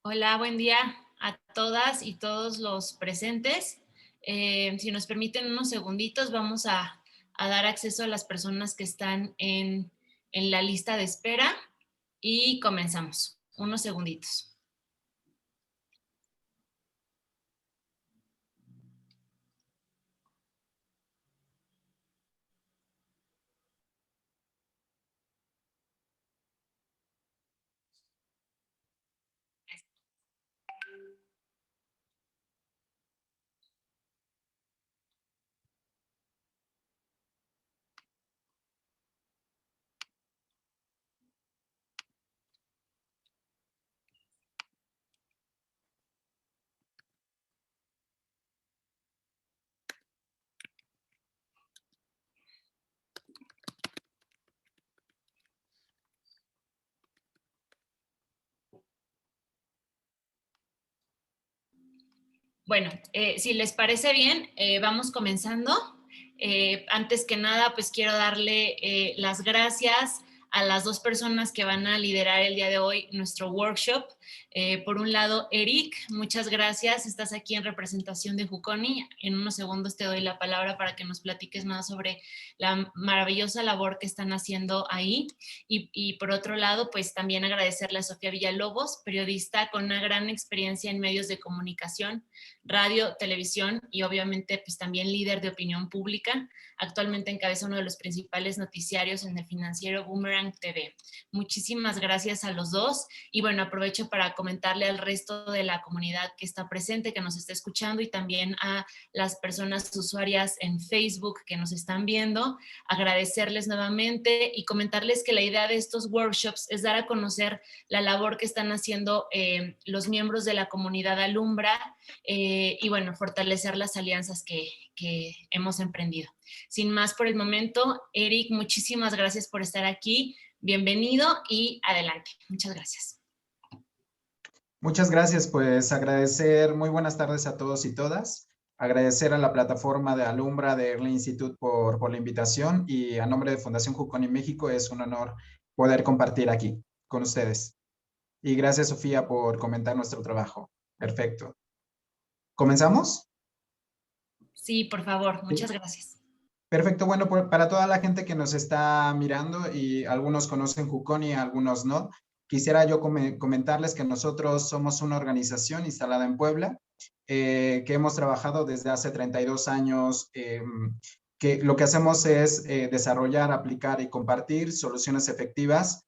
Hola, buen día a todas y todos los presentes. Si nos permiten unos segunditos, vamos a dar acceso a las personas que están en la lista de espera y comenzamos. Unos segunditos. Bueno, si les parece bien, vamos comenzando. Antes que nada, pues quiero darle las gracias a las dos personas que van a liderar el día de hoy nuestro workshop. Por un lado, Eric, muchas gracias. Estás aquí en representación de Juconi. En unos segundos te doy la palabra para que nos platiques más sobre la maravillosa labor que están haciendo ahí. Y por otro lado, pues también agradecerle a Sofía Villalobos, periodista con una gran experiencia en medios de comunicación, radio, televisión y obviamente pues también líder de opinión pública. Actualmente encabeza uno de los principales noticiarios en el financiero Boomerang TV. Muchísimas gracias a los dos y bueno, aprovecho para comentarle al resto de la comunidad que está presente, que nos está escuchando y también a las personas usuarias en Facebook que nos están viendo, agradecerles nuevamente y comentarles que la idea de estos workshops es dar a conocer la labor que están haciendo los miembros de la comunidad Alumbra y bueno, fortalecer las alianzas que hemos emprendido. Sin más por el momento, Eric, muchísimas gracias por estar aquí. Bienvenido y adelante. Muchas gracias. Muchas gracias, pues agradecer, muy buenas tardes a todos y todas. Agradecer a la plataforma de Alumbra de Early Institute por la invitación y a nombre de Fundación Juconi México es un honor poder compartir aquí con ustedes. Y gracias, Sofía, por comentar nuestro trabajo. Perfecto. ¿Comenzamos? Sí, por favor. Muchas gracias. Perfecto. Bueno, para toda la gente que nos está mirando y algunos conocen Juconi, algunos no, quisiera yo comentarles que nosotros somos una organización instalada en Puebla, que hemos trabajado desde hace 32 años, que lo que hacemos es desarrollar, aplicar y compartir soluciones efectivas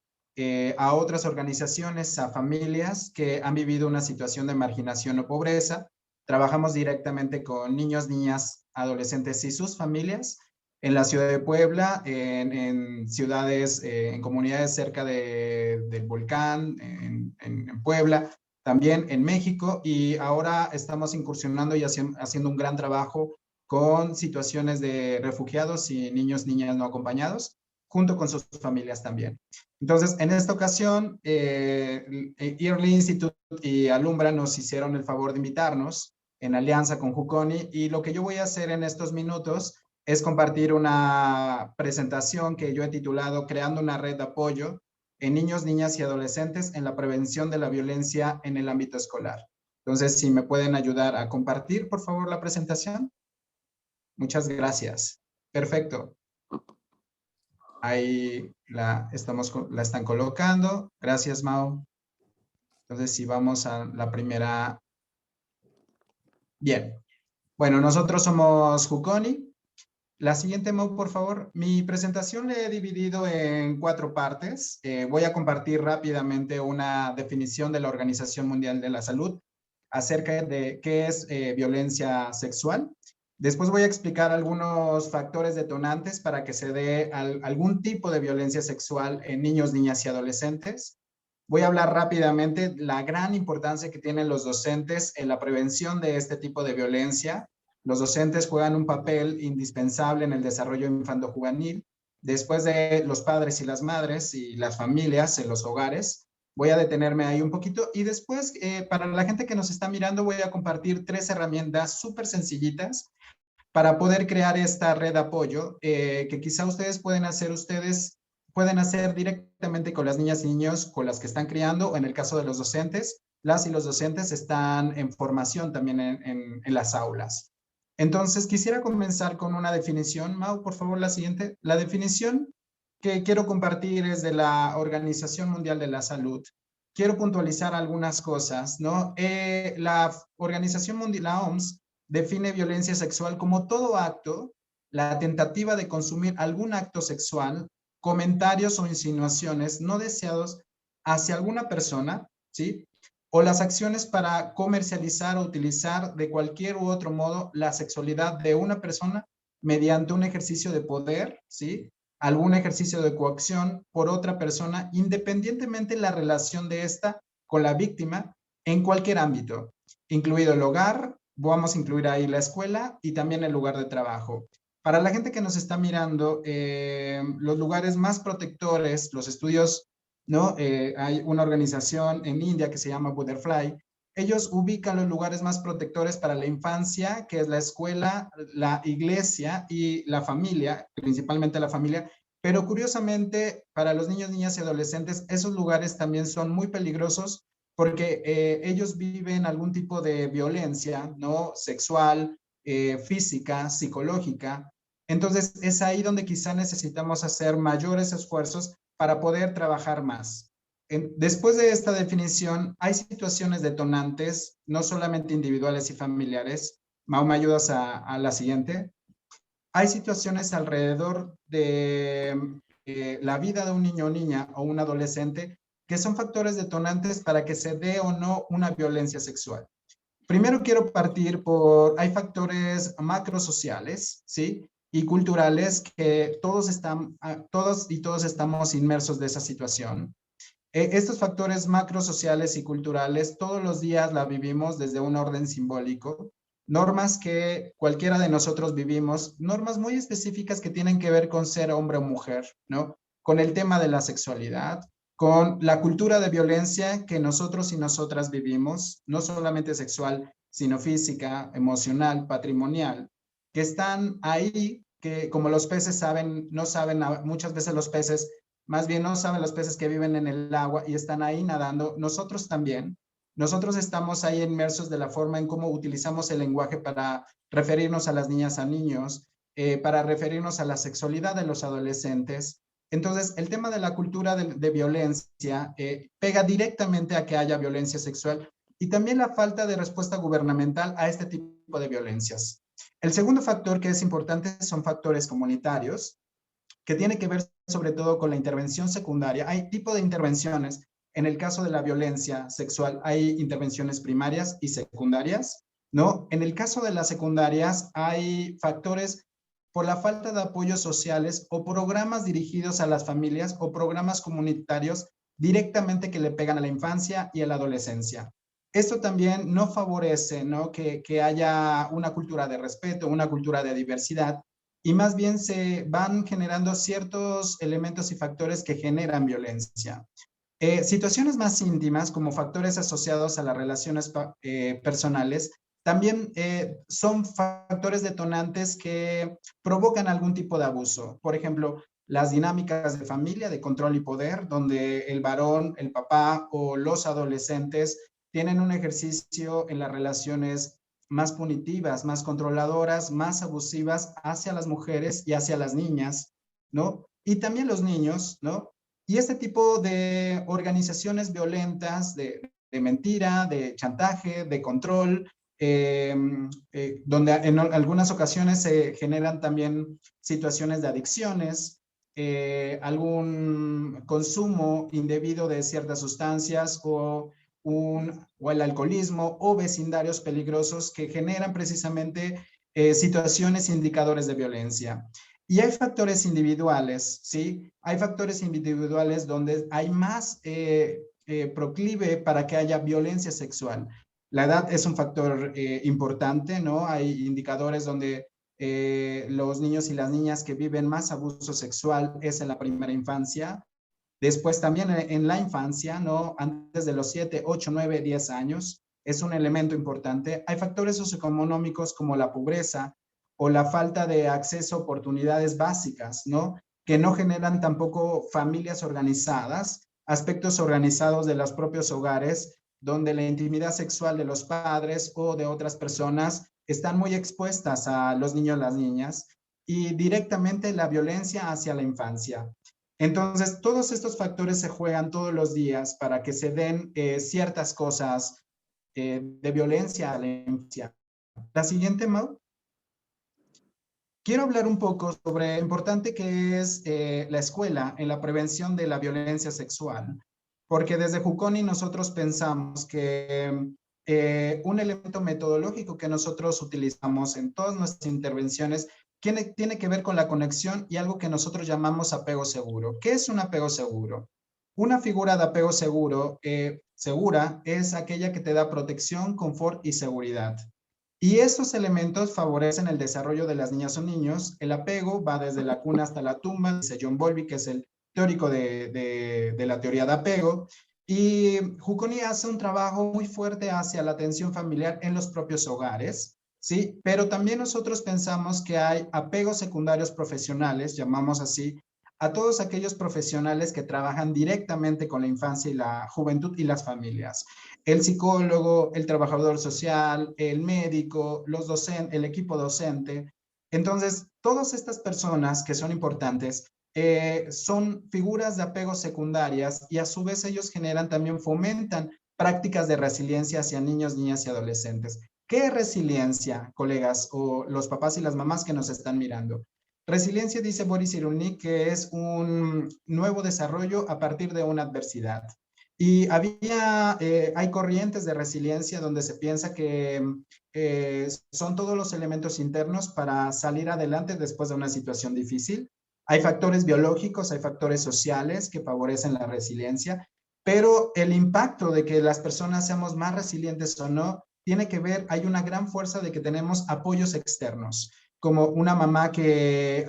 a otras organizaciones, a familias que han vivido una situación de marginación o pobreza. Trabajamos directamente con niños, niñas, adolescentes y sus familias en la ciudad de Puebla, en ciudades, en comunidades cerca del volcán, en Puebla, también en México, y ahora estamos incursionando y haciendo un gran trabajo con situaciones de refugiados y niños, niñas no acompañados, junto con sus familias también. Entonces, en esta ocasión, Early Institute y Alumbra nos hicieron el favor de invitarnos en alianza con Juconi, y lo que yo voy a hacer en estos minutos es compartir una presentación que yo he titulado Creando una red de apoyo en niños, niñas y adolescentes en la prevención de la violencia en el ámbito escolar. Entonces, si me pueden ayudar a compartir, por favor, la presentación. Muchas gracias. Perfecto. Ahí la están colocando. Gracias, Mao. Entonces, si vamos a la primera. Bien. Bueno, nosotros somos Juconi. La siguiente, Mau, por favor. Mi presentación la he dividido en 4 partes. Voy a compartir rápidamente una definición de la Organización Mundial de la Salud acerca de qué es violencia sexual. Después voy a explicar algunos factores detonantes para que se dé algún tipo de violencia sexual en niños, niñas y adolescentes. Voy a hablar rápidamente de la gran importancia que tienen los docentes en la prevención de este tipo de violencia. Los docentes juegan un papel indispensable en el desarrollo infanto-juvenil. Después de los padres y las madres y las familias en los hogares, voy a detenerme ahí un poquito y después, para la gente que nos está mirando, voy a compartir 3 herramientas súper sencillitas para poder crear esta red de apoyo que quizá pueden hacer directamente con las niñas y niños con las que están criando, o en el caso de los docentes, las y los docentes están en formación también en las aulas. Entonces, quisiera comenzar con una definición. Mau, por favor, la siguiente. La definición que quiero compartir es de la Organización Mundial de la Salud. Quiero puntualizar algunas cosas, ¿no? La Organización Mundial, la OMS, define violencia sexual como todo acto, la tentativa de consumir algún acto sexual, comentarios o insinuaciones no deseados hacia alguna persona, ¿sí? O las acciones para comercializar o utilizar de cualquier u otro modo la sexualidad de una persona mediante un ejercicio de poder, ¿sí? Algún ejercicio de coacción por otra persona, independientemente de la relación de esta con la víctima en cualquier ámbito, incluido el hogar, vamos a incluir ahí la escuela y también el lugar de trabajo. Para la gente que nos está mirando, los lugares más protectores, los estudios, ¿no? Hay una organización en India que se llama Butterfly. Ellos ubican los lugares más protectores para la infancia, que es la escuela, la iglesia y la familia, principalmente la familia. Pero curiosamente, para los niños, niñas y adolescentes, esos lugares también son muy peligrosos porque ellos viven algún tipo de violencia, ¿no? Sexual, física, psicológica. Entonces, es ahí donde quizá necesitamos hacer mayores esfuerzos para poder trabajar más. Después de esta definición, hay situaciones detonantes, no solamente individuales y familiares. Mau, ¿me ayudas a la siguiente? Hay situaciones alrededor de la vida de un niño o niña o un adolescente que son factores detonantes para que se dé o no una violencia sexual. Primero quiero partir por, hay factores macrosociales, ¿sí? Y culturales que todos y todos estamos inmersos de esa situación. Estos factores macrosociales y culturales todos los días la vivimos desde un orden simbólico, normas que cualquiera de nosotros vivimos, normas muy específicas que tienen que ver con ser hombre o mujer, ¿no? Con el tema de la sexualidad, con la cultura de violencia que nosotros y nosotras vivimos, no solamente sexual, sino física, emocional, patrimonial, que están ahí, que como los peces saben, no saben, muchas veces los peces más bien no saben los peces que viven en el agua y están ahí nadando. Nosotros también. Nosotros estamos ahí inmersos de la forma en cómo utilizamos el lenguaje para referirnos a las niñas, a niños, para referirnos a la sexualidad de los adolescentes. Entonces, el tema de la cultura de violencia pega directamente a que haya violencia sexual y también la falta de respuesta gubernamental a este tipo de violencias. El segundo factor que es importante son factores comunitarios, que tiene que ver sobre todo con la intervención secundaria. Hay tipo de intervenciones. En el caso de la violencia sexual, hay intervenciones primarias y secundarias, ¿no? En el caso de las secundarias, hay factores por la falta de apoyos sociales o programas dirigidos a las familias o programas comunitarios directamente que le pegan a la infancia y a la adolescencia. Esto también no favorece, ¿no? Que haya una cultura de respeto, una cultura de diversidad, y más bien se van generando ciertos elementos y factores que generan violencia. Situaciones más íntimas, como factores asociados a las relaciones personales, también son factores detonantes que provocan algún tipo de abuso. Por ejemplo, las dinámicas de familia, de control y poder, donde el varón, el papá o los adolescentes tienen un ejercicio en las relaciones más punitivas, más controladoras, más abusivas hacia las mujeres y hacia las niñas, ¿no? Y también los niños, ¿no? Y este tipo de organizaciones violentas de mentira, de chantaje, de control, donde en algunas ocasiones se generan también situaciones de adicciones, algún consumo indebido de ciertas sustancias o el alcoholismo o vecindarios peligrosos que generan precisamente situaciones indicadores de violencia. Y hay factores individuales, ¿sí? Hay factores individuales donde hay más proclive para que haya violencia sexual. La edad es un factor importante, ¿no? Hay indicadores donde los niños y las niñas que viven más abuso sexual es en la primera infancia. Después también en la infancia, ¿no? Antes de los 7, 8, 9, 10 años, es un elemento importante. Hay factores socioeconómicos como la pobreza o la falta de acceso a oportunidades básicas, ¿no? Que no generan tampoco familias organizadas, aspectos organizados de los propios hogares donde la intimidad sexual de los padres o de otras personas están muy expuestas a los niños y las niñas, y directamente la violencia hacia la infancia. Entonces, todos estos factores se juegan todos los días para que se den ciertas cosas de violencia a la infancia. La siguiente, Mau. Quiero hablar un poco sobre lo importante que es la escuela en la prevención de la violencia sexual, porque desde Juconi nosotros pensamos que un elemento metodológico que nosotros utilizamos en todas nuestras intervenciones tiene que ver con la conexión y algo que nosotros llamamos apego seguro. ¿Qué es un apego seguro? Una figura de apego seguro, segura, es aquella que te da protección, confort y seguridad. Y estos elementos favorecen el desarrollo de las niñas o niños. El apego va desde la cuna hasta la tumba, dice John Bowlby, que es el teórico de la teoría de apego. Y Juconi hace un trabajo muy fuerte hacia la atención familiar en los propios hogares, ¿sí? Pero también nosotros pensamos que hay apegos secundarios profesionales, llamamos así, a todos aquellos profesionales que trabajan directamente con la infancia y la juventud y las familias. El psicólogo, el trabajador social, el médico, los docentes, el equipo docente. Entonces, todas estas personas que son importantes son figuras de apego secundarias y a su vez ellos generan también, fomentan prácticas de resiliencia hacia niños, niñas y adolescentes. ¿Qué es resiliencia, colegas, o los papás y las mamás que nos están mirando? Resiliencia, dice Boris Cyrulnik, que es un nuevo desarrollo a partir de una adversidad. Y hay corrientes de resiliencia donde se piensa que son todos los elementos internos para salir adelante después de una situación difícil. Hay factores biológicos, hay factores sociales que favorecen la resiliencia, pero el impacto de que las personas seamos más resilientes o no tiene que ver, hay una gran fuerza de que tenemos apoyos externos, como una mamá que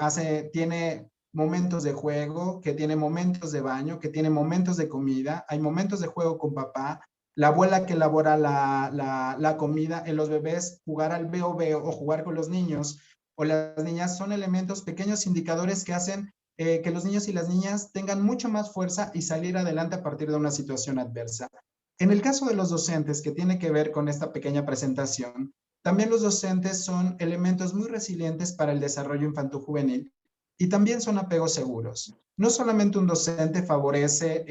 tiene momentos de juego, que tiene momentos de baño, que tiene momentos de comida, hay momentos de juego con papá, la abuela que elabora la comida, en los bebés jugar al veo o jugar con los niños o las niñas son elementos, pequeños indicadores que hacen que los niños y las niñas tengan mucho más fuerza y salir adelante a partir de una situación adversa. En el caso de los docentes, que tiene que ver con esta pequeña presentación, también los docentes son elementos muy resilientes para el desarrollo infanto-juvenil y también son apegos seguros. No solamente un docente favorece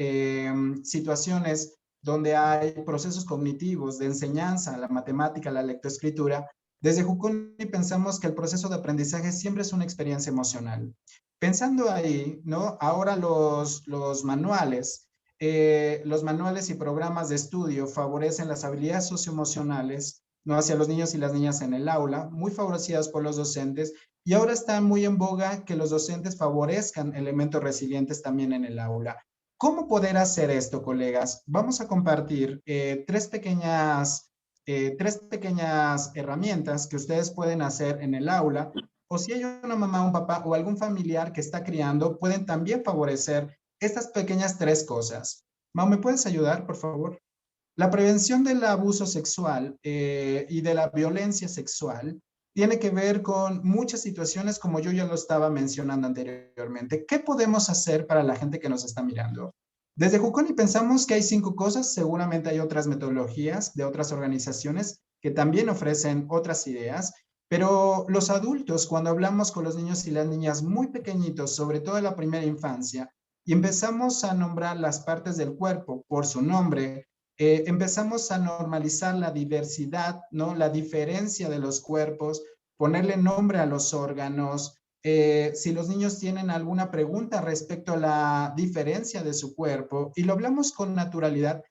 situaciones donde hay procesos cognitivos de enseñanza, la matemática, la lectoescritura. Desde Juconi pensamos que el proceso de aprendizaje siempre es una experiencia emocional. Pensando ahí, ¿no? Ahora los manuales y programas de estudio favorecen las habilidades socioemocionales, ¿no? Hacia los niños y las niñas en el aula, muy favorecidas por los docentes, y ahora está muy en boga que los docentes favorezcan elementos resilientes también en el aula. ¿Cómo poder hacer esto, colegas? Vamos a compartir tres pequeñas herramientas que ustedes pueden hacer en el aula, o si hay una mamá, un papá o algún familiar que está criando, pueden también favorecer estas pequeñas tres cosas. Mau, ¿me puedes ayudar, por favor? La prevención del abuso sexual y de la violencia sexual tiene que ver con muchas situaciones, como yo ya lo estaba mencionando anteriormente. ¿Qué podemos hacer para la gente que nos está mirando? Desde Juconi pensamos que hay 5 cosas, seguramente hay otras metodologías de otras organizaciones que también ofrecen otras ideas, pero los adultos, cuando hablamos con los niños y las niñas muy pequeñitos, sobre todo en la primera infancia, y empezamos a nombrar las partes del cuerpo por su nombre, empezamos a normalizar la diversidad, ¿no? La diferencia de los cuerpos, ponerle nombre a los órganos. Si los niños tienen alguna pregunta respecto a la diferencia de su cuerpo, y lo hablamos con naturalidad,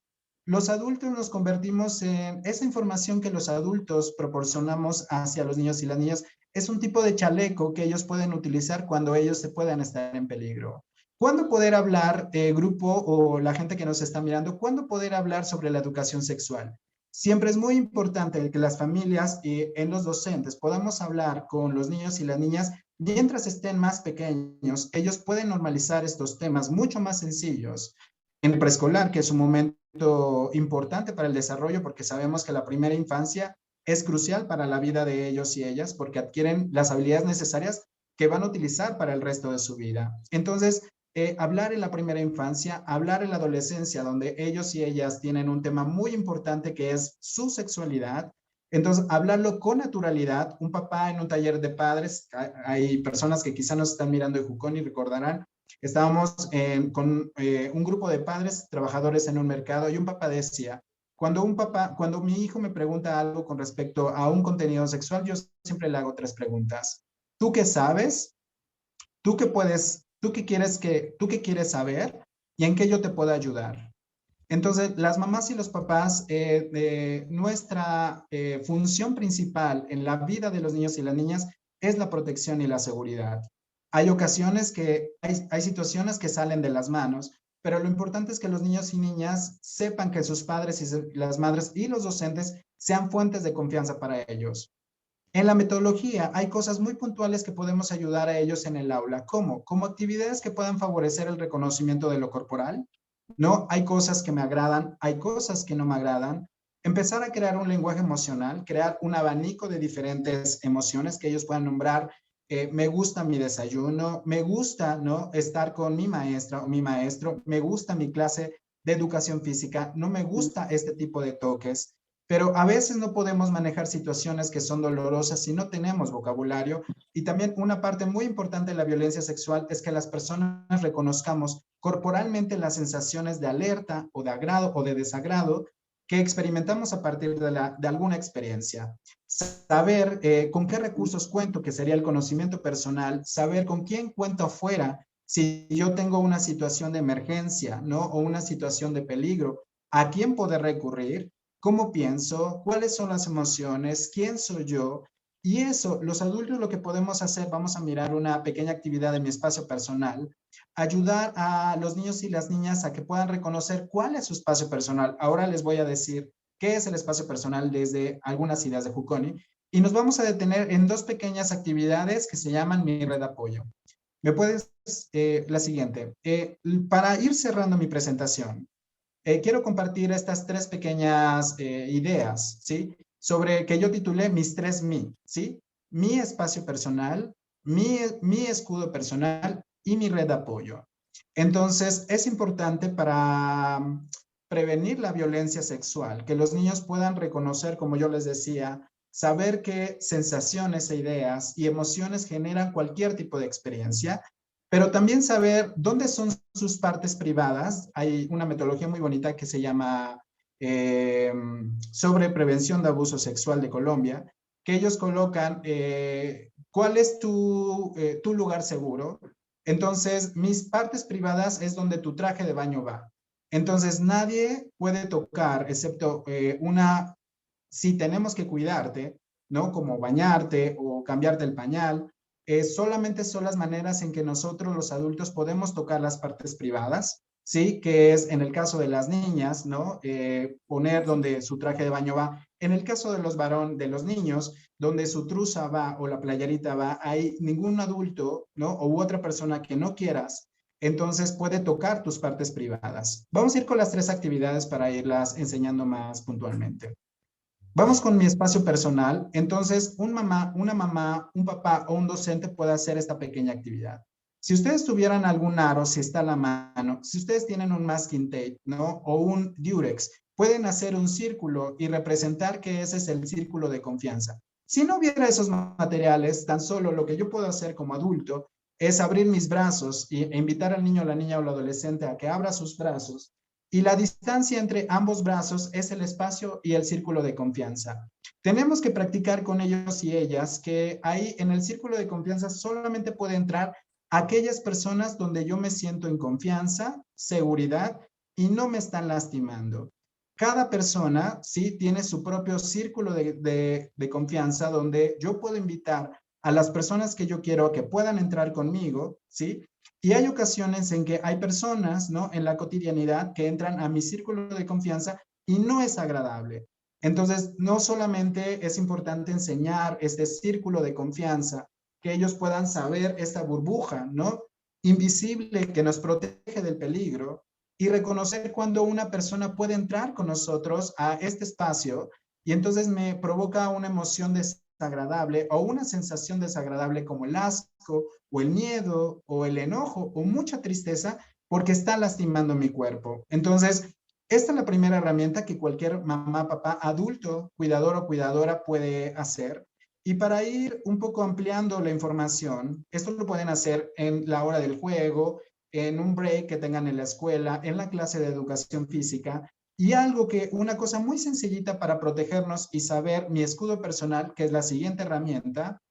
los adultos nos convertimos en esa información que los adultos proporcionamos hacia los niños y las niñas. Es un tipo de chaleco que ellos pueden utilizar cuando ellos se puedan estar en peligro. ¿Cuándo poder hablar, grupo o la gente que nos está mirando, cuándo poder hablar sobre la educación sexual? Siempre es muy importante que las familias y en los docentes podamos hablar con los niños y las niñas mientras estén más pequeños. Ellos pueden normalizar estos temas mucho más sencillos en el preescolar, que es un momento importante para el desarrollo, porque sabemos que la primera infancia es crucial para la vida de ellos y ellas, porque adquieren las habilidades necesarias que van a utilizar para el resto de su vida. Entonces, hablar en la primera infancia, hablar en la adolescencia, donde ellos y ellas tienen un tema muy importante que es su sexualidad. Entonces, hablarlo con naturalidad. Un papá en un taller de padres, hay personas que quizá nos están mirando de Jucón y recordarán, estábamos con un grupo de padres trabajadores en un mercado y un papá decía, cuando mi hijo me pregunta algo con respecto a un contenido sexual, yo siempre le hago tres preguntas. ¿Tú qué sabes? ¿Tú qué puedes, tú qué quieres saber? ¿Y en qué yo te puedo ayudar? Entonces, las mamás y los papás, nuestra función principal en la vida de los niños y las niñas es la protección y la seguridad. Hay ocasiones hay situaciones que salen de las manos, pero lo importante es que los niños y niñas sepan que sus padres y las madres y los docentes sean fuentes de confianza para ellos. En la metodología hay cosas muy puntuales que podemos ayudar a ellos en el aula. ¿Cómo? Como actividades que puedan favorecer el reconocimiento de lo corporal. No, hay cosas que me agradan, hay cosas que no me agradan. Empezar a crear un lenguaje emocional, crear un abanico de diferentes emociones que ellos puedan nombrar. Me gusta mi desayuno, me gusta, ¿no?, estar con mi maestra o mi maestro, me gusta mi clase de educación física, no me gusta este tipo de toques. Pero a veces no podemos manejar situaciones que son dolorosas si no tenemos vocabulario. Y también una parte muy importante de la violencia sexual es que las personas reconozcamos corporalmente las sensaciones de alerta o de agrado o de desagrado que experimentamos a partir de alguna experiencia. Saber con qué recursos cuento, que sería el conocimiento personal, saber con quién cuento afuera si yo tengo una situación de emergencia, ¿no?, o una situación de peligro, a quién poder recurrir, cómo pienso, cuáles son las emociones, quién soy yo. Y eso, los adultos lo que podemos hacer, vamos a mirar una pequeña actividad de mi espacio personal, ayudar a los niños y las niñas a que puedan reconocer cuál es su espacio personal. Ahora les voy a decir qué es el espacio personal desde algunas ideas de Juconi y nos vamos a detener en dos pequeñas actividades que se llaman mi red de apoyo. ¿Me puedes, la siguiente? Para ir cerrando mi presentación, quiero compartir estas tres pequeñas ideas, ¿sí? Sobre que yo titulé mis tres mi, ¿sí? Mi espacio personal, mi escudo personal y mi red de apoyo. Entonces, es importante para prevenir la violencia sexual, que los niños puedan reconocer, como yo les decía, saber qué sensaciones e ideas y emociones generan cualquier tipo de experiencia, pero también saber dónde son sus partes privadas. Hay una metodología muy bonita que se llama sobre prevención de abuso sexual de Colombia, que ellos colocan cuál es tu lugar seguro. Entonces, mis partes privadas es donde tu traje de baño va. Entonces, nadie puede tocar, excepto si tenemos que cuidarte, ¿no? Como bañarte o cambiarte el pañal, solamente son las maneras en que nosotros los adultos podemos tocar las partes privadas, ¿sí? Que es en el caso de las niñas, ¿no? Poner donde su traje de baño va. En el caso de los varones, de los niños, donde su truza va o la playerita va, hay ningún adulto, ¿no? O otra persona que no quieras, entonces puede tocar tus partes privadas. Vamos a ir con las tres actividades para irlas enseñando más puntualmente. Vamos con mi espacio personal. Entonces, una mamá, un papá o un docente puede hacer esta pequeña actividad. Si ustedes tuvieran algún aro, si está a la mano, si ustedes tienen un masking tape, ¿no? O un Durex, pueden hacer un círculo y representar que ese es el círculo de confianza. Si no hubiera esos materiales, tan solo lo que yo puedo hacer como adulto es abrir mis brazos e invitar al niño, la niña o el adolescente a que abra sus brazos, y la distancia entre ambos brazos es el espacio y el círculo de confianza. Tenemos que practicar con ellos y ellas que ahí en el círculo de confianza solamente puede entrar aquellas personas donde yo me siento en confianza, seguridad y no me están lastimando. Cada persona, sí, tiene su propio círculo de confianza donde yo puedo invitar a las personas que yo quiero que puedan entrar conmigo, ¿sí? Y hay ocasiones en que hay personas, ¿no?, en la cotidianidad que entran a mi círculo de confianza y no es agradable. Entonces, no solamente es importante enseñar este círculo de confianza, que ellos puedan saber esta burbuja, ¿no?, invisible que nos protege del peligro, y reconocer cuando una persona puede entrar con nosotros a este espacio y entonces me provoca una emoción de desagradable o una sensación desagradable como el asco o el miedo o el enojo o mucha tristeza porque está lastimando mi cuerpo. Entonces, esta es la primera herramienta que cualquier mamá, papá, adulto, cuidador o cuidadora puede hacer. Y para ir un poco ampliando la información, esto lo pueden hacer en la hora del juego, en un break que tengan en la escuela, en la clase de educación física. Y algo que, una cosa muy sencillita para protegernos y saber mi escudo personal, que es la siguiente herramienta,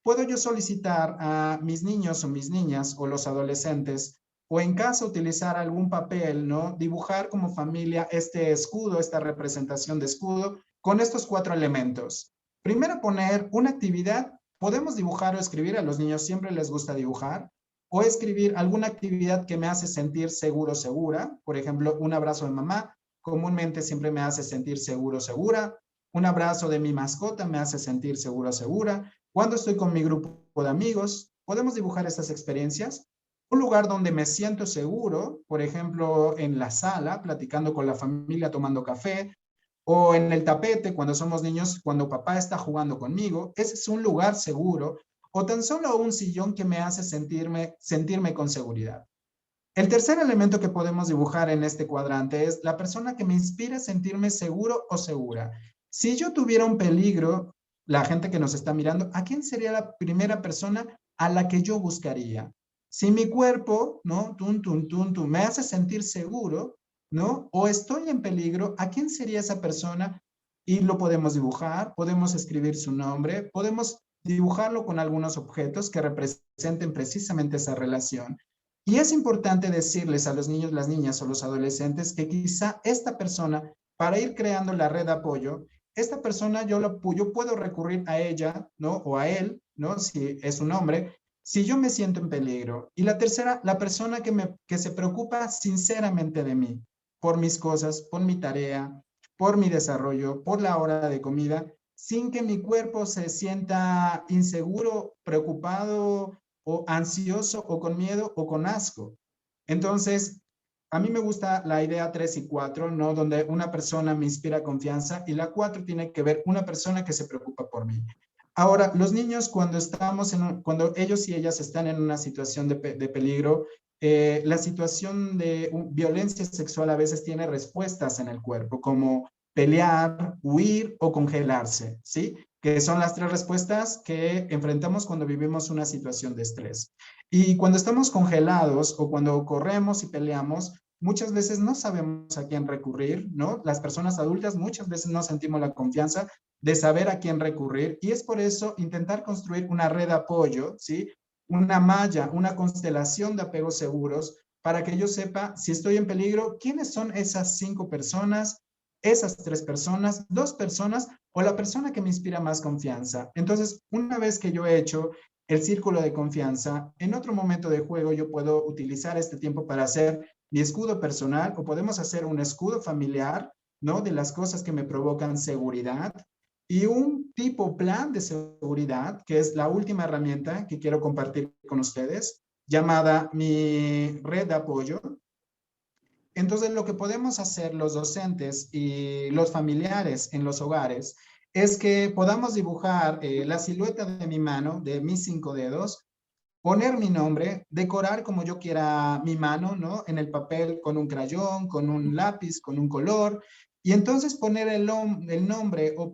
puedo yo solicitar a mis niños o mis niñas o los adolescentes, o en casa utilizar algún papel, ¿no? Dibujar como familia este escudo, esta representación de escudo, con estos 4 elementos. Primero poner una actividad, podemos dibujar o escribir, a los niños siempre les gusta dibujar, o escribir alguna actividad que me hace sentir seguro, segura. Por ejemplo, un abrazo de mamá, comúnmente siempre me hace sentir seguro, segura. Un abrazo de mi mascota me hace sentir seguro, segura. Cuando estoy con mi grupo de amigos, podemos dibujar estas experiencias. Un lugar donde me siento seguro, por ejemplo, en la sala, platicando con la familia, tomando café, o en el tapete cuando somos niños, cuando papá está jugando conmigo. Ese es un lugar seguro, o tan solo un sillón que me hace sentirme con seguridad. El tercer elemento que podemos dibujar en este cuadrante es la persona que me inspira a sentirme seguro o segura. Si yo tuviera un peligro, la gente que nos está mirando, ¿a quién sería la primera persona a la que yo buscaría? Si mi cuerpo, ¿no? Me hace sentir seguro, ¿no? O estoy en peligro, ¿a quién sería esa persona? Y lo podemos dibujar, podemos escribir su nombre, podemos dibujarlo con algunos objetos que representen precisamente esa relación. Y es importante decirles a los niños, las niñas o los adolescentes que quizá esta persona, para ir creando la red de apoyo, esta persona yo puedo recurrir a ella, ¿no? O a él, ¿no? Si es un hombre, si yo me siento en peligro. Y la tercera, la persona que se preocupa sinceramente de mí, por mis cosas, por mi tarea, por mi desarrollo, por la hora de comida, sin que mi cuerpo se sienta inseguro, preocupado o ansioso o con miedo o con asco. Entonces, a mí me gusta la idea 3 y 4, ¿no? Donde una persona me inspira confianza y la 4 tiene que ver una persona que se preocupa por mí. Ahora, los niños cuando ellos y ellas están en una situación de peligro, la situación de violencia sexual a veces tiene respuestas en el cuerpo, como pelear, huir o congelarse, ¿sí? Que son las 3 respuestas que enfrentamos cuando vivimos una situación de estrés. Y cuando estamos congelados o cuando corremos y peleamos, muchas veces no sabemos a quién recurrir, ¿no? Las personas adultas muchas veces no sentimos la confianza de saber a quién recurrir y es por eso intentar construir una red de apoyo, ¿sí? Una malla, una constelación de apegos seguros para que yo sepa si estoy en peligro, quiénes son esas 5 personas, esas 3 personas, 2 personas o la persona que me inspira más confianza. Entonces, una vez que yo he hecho el círculo de confianza, en otro momento de juego yo puedo utilizar este tiempo para hacer mi escudo personal o podemos hacer un escudo familiar, ¿no? De las cosas que me provocan seguridad y un tipo plan de seguridad, que es la última herramienta que quiero compartir con ustedes, llamada mi red de apoyo. Entonces, lo que podemos hacer los docentes y los familiares en los hogares es que podamos dibujar la silueta de mi mano, de mis 5 dedos, poner mi nombre, decorar como yo quiera mi mano, ¿no? En el papel con un crayón, con un lápiz, con un color, y entonces poner el nombre o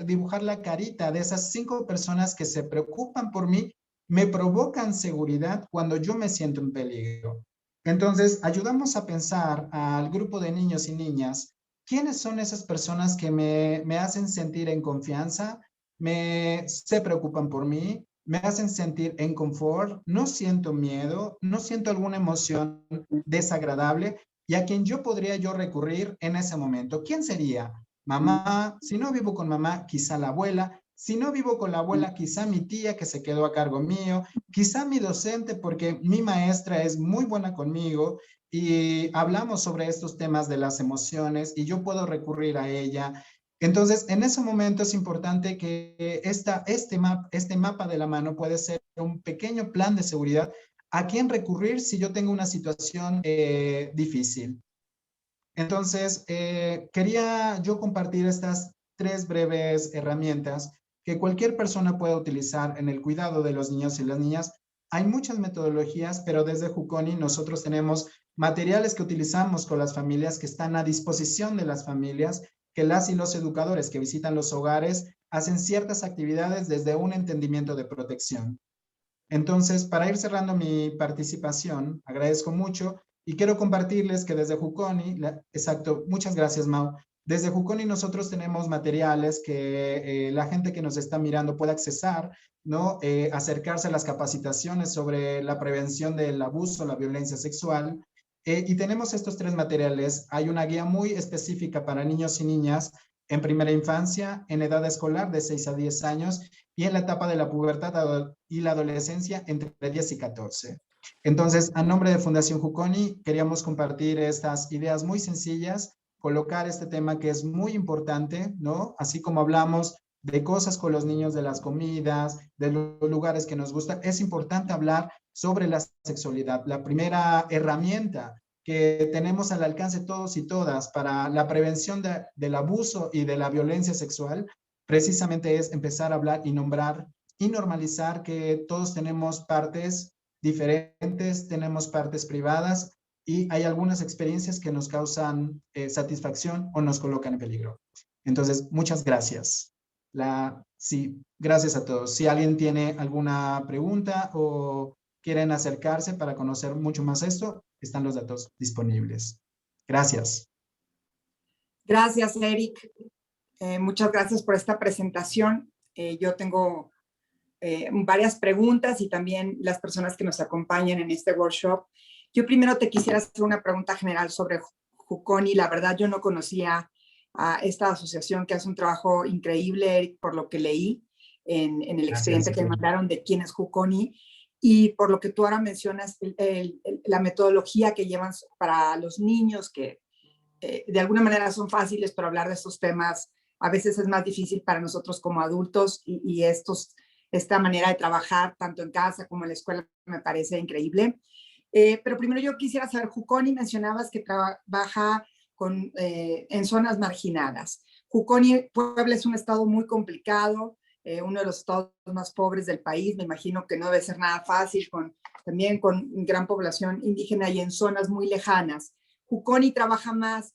dibujar la carita de esas 5 personas que se preocupan por mí, me provocan seguridad cuando yo me siento en peligro. Entonces, ayudamos a pensar al grupo de niños y niñas, ¿quiénes son esas personas que me hacen sentir en confianza, se preocupan por mí, me hacen sentir en confort, no siento miedo, no siento alguna emoción desagradable y a quien yo podría recurrir en ese momento? ¿Quién sería? Mamá, si no vivo con mamá, quizá la abuela, si no vivo con la abuela, quizá mi tía que se quedó a cargo mío, quizá mi docente porque mi maestra es muy buena conmigo y hablamos sobre estos temas de las emociones y yo puedo recurrir a ella. Entonces, en ese momento es importante que este mapa de la mano puede ser un pequeño plan de seguridad a quién recurrir si yo tengo una situación difícil. Entonces, quería yo compartir estas 3 breves herramientas que cualquier persona pueda utilizar en el cuidado de los niños y las niñas. Hay muchas metodologías, pero desde Juconi nosotros tenemos materiales que utilizamos con las familias que están a disposición de las familias, que las y los educadores que visitan los hogares hacen ciertas actividades desde un entendimiento de protección. Entonces, para ir cerrando mi participación, agradezco mucho y quiero compartirles que desde Juconi, exacto, muchas gracias, Mau. Desde Juconi nosotros tenemos materiales que la gente que nos está mirando puede accesar, ¿no? Acercarse a las capacitaciones sobre la prevención del abuso, la violencia sexual. Y tenemos estos 3 materiales. Hay una guía muy específica para niños y niñas en primera infancia, en edad escolar de 6 a 10 años y en la etapa de la pubertad y la adolescencia entre 10 y 14. Entonces, a nombre de Fundación Juconi, queríamos compartir estas ideas muy sencillas, colocar este tema que es muy importante, ¿no? Así como hablamos de cosas con los niños, de las comidas, de los lugares que nos gustan, es importante hablar sobre la sexualidad. La primera herramienta que tenemos al alcance todos y todas para la prevención del abuso y de la violencia sexual precisamente es empezar a hablar y nombrar y normalizar que todos tenemos partes diferentes, tenemos partes privadas y hay algunas experiencias que nos causan satisfacción o nos colocan en peligro. Entonces, muchas gracias. Sí, gracias a todos. Si alguien tiene alguna pregunta o quieren acercarse para conocer mucho más esto, están los datos disponibles. Gracias. Gracias, Eric. Muchas gracias por esta presentación. Yo tengo varias preguntas y también las personas que nos acompañan en este workshop. Yo primero te quisiera hacer una pregunta general sobre Juconi. La verdad, yo no conocía a esta asociación que hace un trabajo increíble, Eric, por lo que leí en el expediente que me mandaron de quién es Juconi y por lo que tú ahora mencionas, la metodología que llevan para los niños, que de alguna manera son fáciles, pero hablar de estos temas a veces es más difícil para nosotros como adultos y esta manera de trabajar tanto en casa como en la escuela me parece increíble. Pero primero yo quisiera saber, Juconi, mencionabas que trabaja en zonas marginadas. Juconi, Puebla es un estado muy complicado, uno de los estados más pobres del país, me imagino que no debe ser nada fácil, también con gran población indígena y en zonas muy lejanas. Juconi trabaja más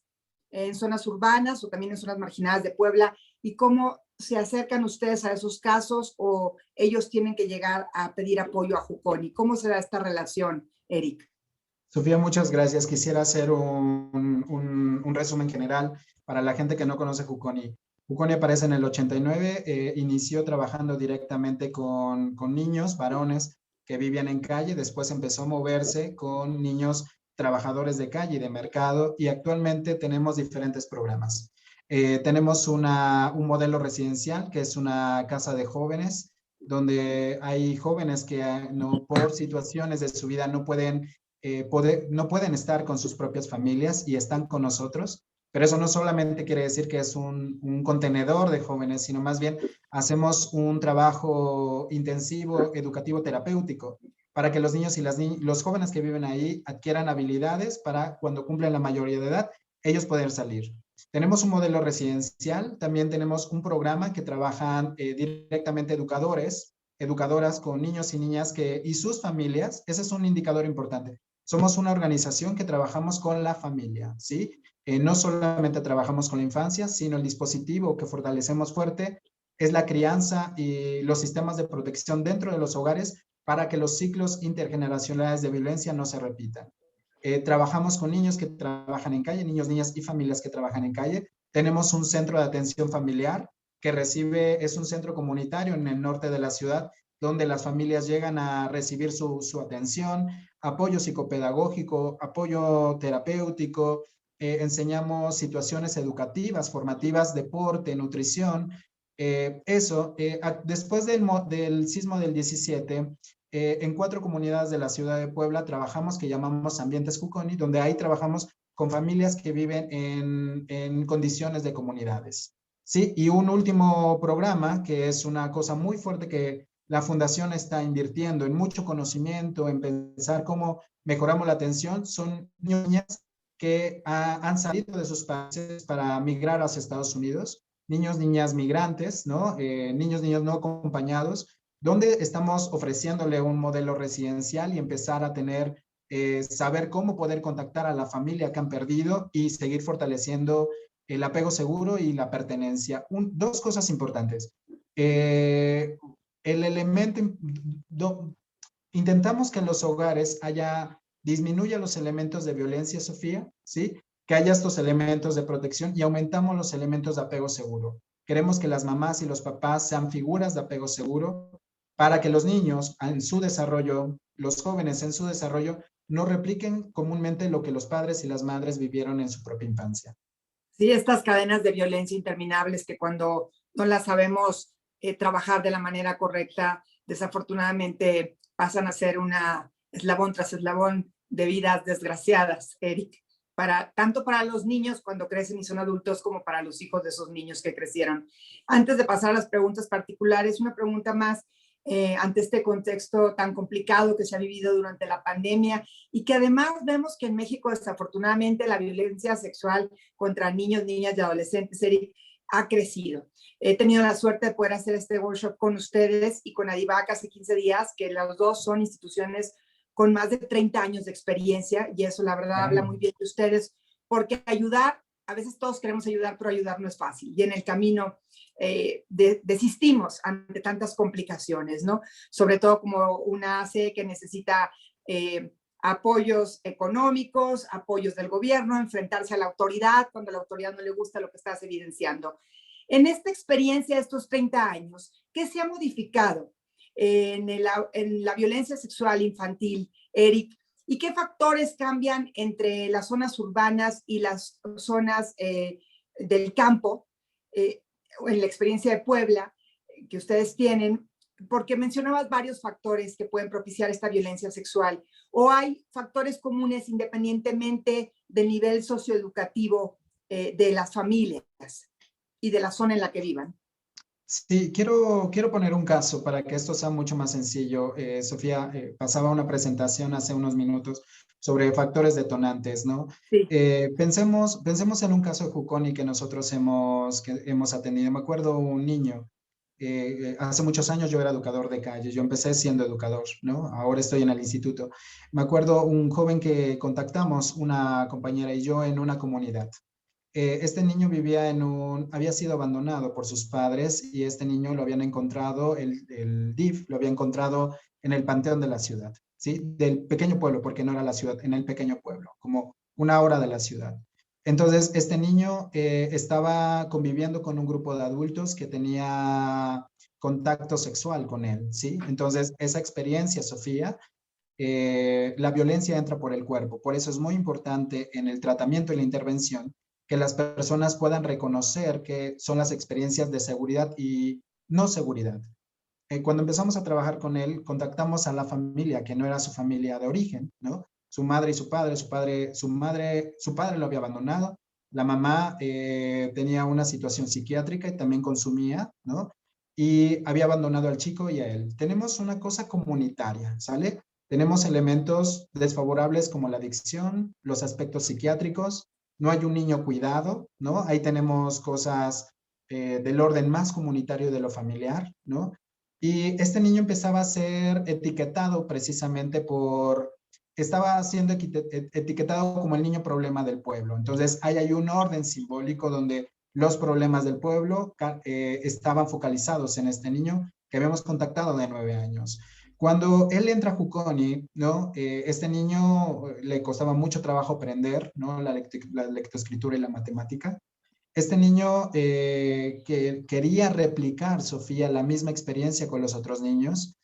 en zonas urbanas o también en zonas marginadas de Puebla, y cómo se acercan ustedes a esos casos o ellos tienen que llegar a pedir apoyo a Juconi. ¿Cómo se da esta relación, Eric? Sofía, muchas gracias. Quisiera hacer un resumen general para la gente que no conoce Juconi. Juconi aparece en el 89, inició trabajando directamente con niños, varones que vivían en calle, después empezó a moverse con niños trabajadores de calle y de mercado y actualmente tenemos diferentes programas. Tenemos un modelo residencial que es una casa de jóvenes donde hay jóvenes que no, por situaciones de su vida no pueden estar con sus propias familias y están con nosotros, pero eso no solamente quiere decir que es un contenedor de jóvenes, sino más bien hacemos un trabajo intensivo, educativo, terapéutico, para que los niños y los jóvenes que viven ahí adquieran habilidades para cuando cumplen la mayoría de edad, ellos poder salir. Tenemos un modelo residencial, también tenemos un programa que trabajan directamente educadoras con niños y niñas y sus familias. Ese es un indicador importante. Somos una organización que trabajamos con la familia, ¿sí? No solamente trabajamos con la infancia, sino el dispositivo que fortalecemos fuerte es la crianza y los sistemas de protección dentro de los hogares para que los ciclos intergeneracionales de violencia no se repitan. Trabajamos con niños que trabajan en calle, niños, niñas y familias que trabajan en calle. Tenemos un centro de atención familiar que es un centro comunitario en el norte de la ciudad, donde las familias llegan a recibir su atención, apoyo psicopedagógico, apoyo terapéutico, enseñamos situaciones educativas, formativas, deporte, nutrición. Después del sismo del 17, en 4 comunidades de la ciudad de Puebla trabajamos que llamamos Ambientes Juconi, donde ahí trabajamos con familias que viven en condiciones de comunidades. Sí, y un último programa que es una cosa muy fuerte que la fundación está invirtiendo en mucho conocimiento, en pensar cómo mejoramos la atención, son niñas que han salido de sus países para migrar hacia Estados Unidos niños, niñas migrantes, ¿no? Niños, niños no acompañados, donde estamos ofreciéndole un modelo residencial y empezar a tener, saber cómo poder contactar a la familia que han perdido y seguir fortaleciendo el apego seguro y la pertenencia. Dos cosas importantes. El elemento, intentamos que en los hogares disminuya los elementos de violencia, Sofía, ¿sí? Que haya estos elementos de protección y aumentamos los elementos de apego seguro. Queremos que las mamás y los papás sean figuras de apego seguro para que los niños en su desarrollo, los jóvenes en su desarrollo, no repliquen comúnmente lo que los padres y las madres vivieron en su propia infancia. Sí, estas cadenas de violencia interminables que cuando no las sabemos trabajar de la manera correcta, desafortunadamente pasan a ser una eslabón tras eslabón de vidas desgraciadas, Eric, tanto para los niños cuando crecen y son adultos como para los hijos de esos niños que crecieron. Antes de pasar a las preguntas particulares, una pregunta más ante este contexto tan complicado que se ha vivido durante la pandemia y que además vemos que en México desafortunadamente la violencia sexual contra niños, niñas y adolescentes, Eric, ha crecido. He tenido la suerte de poder hacer este workshop con ustedes y con Adivac hace 15 días, que los dos son instituciones con más de 30 años de experiencia y eso la verdad habla muy bien de ustedes, porque ayudar, a veces todos queremos ayudar, pero ayudar no es fácil y en el camino desistimos ante tantas complicaciones, ¿no? Sobre todo como una ACE que necesita apoyos económicos, apoyos del gobierno, enfrentarse a la autoridad cuando a la autoridad no le gusta lo que estás evidenciando. En esta experiencia de estos 30 años, ¿qué se ha modificado en la violencia sexual infantil, Eric? ¿Y qué factores cambian entre las zonas urbanas y las zonas del campo? En la experiencia de Puebla que ustedes tienen, porque mencionabas varios factores que pueden propiciar esta violencia sexual, o hay factores comunes independientemente del nivel socioeducativo de las familias y de la zona en la que vivan. Sí, quiero poner un caso para que esto sea mucho más sencillo. Sofía pasaba una presentación hace unos minutos sobre factores detonantes, ¿no? Sí. Pensemos en un caso de Juconi que nosotros hemos atendido. Me acuerdo un niño, hace muchos años yo era educador de calle, yo empecé siendo educador, ¿no? Ahora estoy en el instituto. Me acuerdo un joven que contactamos, una compañera y yo, en una comunidad. Este niño había sido abandonado por sus padres y este niño lo habían encontrado, el DIF lo había encontrado en el panteón de la ciudad, ¿sí? Del pequeño pueblo, porque no era la ciudad, en el pequeño pueblo, como una hora de la ciudad. Entonces, este niño estaba conviviendo con un grupo de adultos que tenía contacto sexual con él, ¿sí? Entonces, esa experiencia, Sofía, la violencia entra por el cuerpo. Por eso es muy importante en el tratamiento y la intervención que las personas puedan reconocer que son las experiencias de seguridad y no seguridad. Cuando empezamos a trabajar con él, contactamos a la familia, que no era su familia de origen, ¿no? Su madre y su padre, su padre lo había abandonado, la mamá tenía una situación psiquiátrica y también consumía, ¿no? Y había abandonado al chico y a él. Tenemos una cosa comunitaria, ¿sale? Tenemos elementos desfavorables como la adicción, los aspectos psiquiátricos, no hay un niño cuidado, ¿no? Ahí tenemos cosas del orden más comunitario de lo familiar, ¿no? Y este niño empezaba a ser etiquetado precisamente estaba siendo etiquetado como el niño problema del pueblo. Entonces, ahí hay un orden simbólico donde los problemas del pueblo estaban focalizados en este niño que habíamos contactado de 9 años. Cuando él entra a Juconi, ¿no? Este niño le costaba mucho trabajo aprender, ¿no? La lectoescritura y la matemática. Este niño que quería replicar, Sofía, la misma experiencia con los otros niños.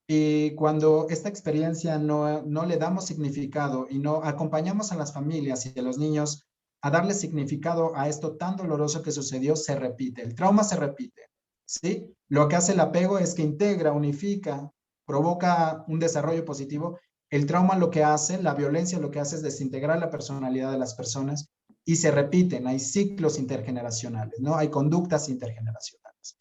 Y cuando esta experiencia no le damos significado y no acompañamos a las familias y a los niños a darle significado a esto tan doloroso que sucedió, se repite. El trauma se repite, ¿sí? Lo que hace el apego es que integra, unifica, provoca un desarrollo positivo. El trauma lo que hace, la violencia lo que hace es desintegrar la personalidad de las personas y se repiten, hay ciclos intergeneracionales, ¿no? Hay conductas intergeneracionales.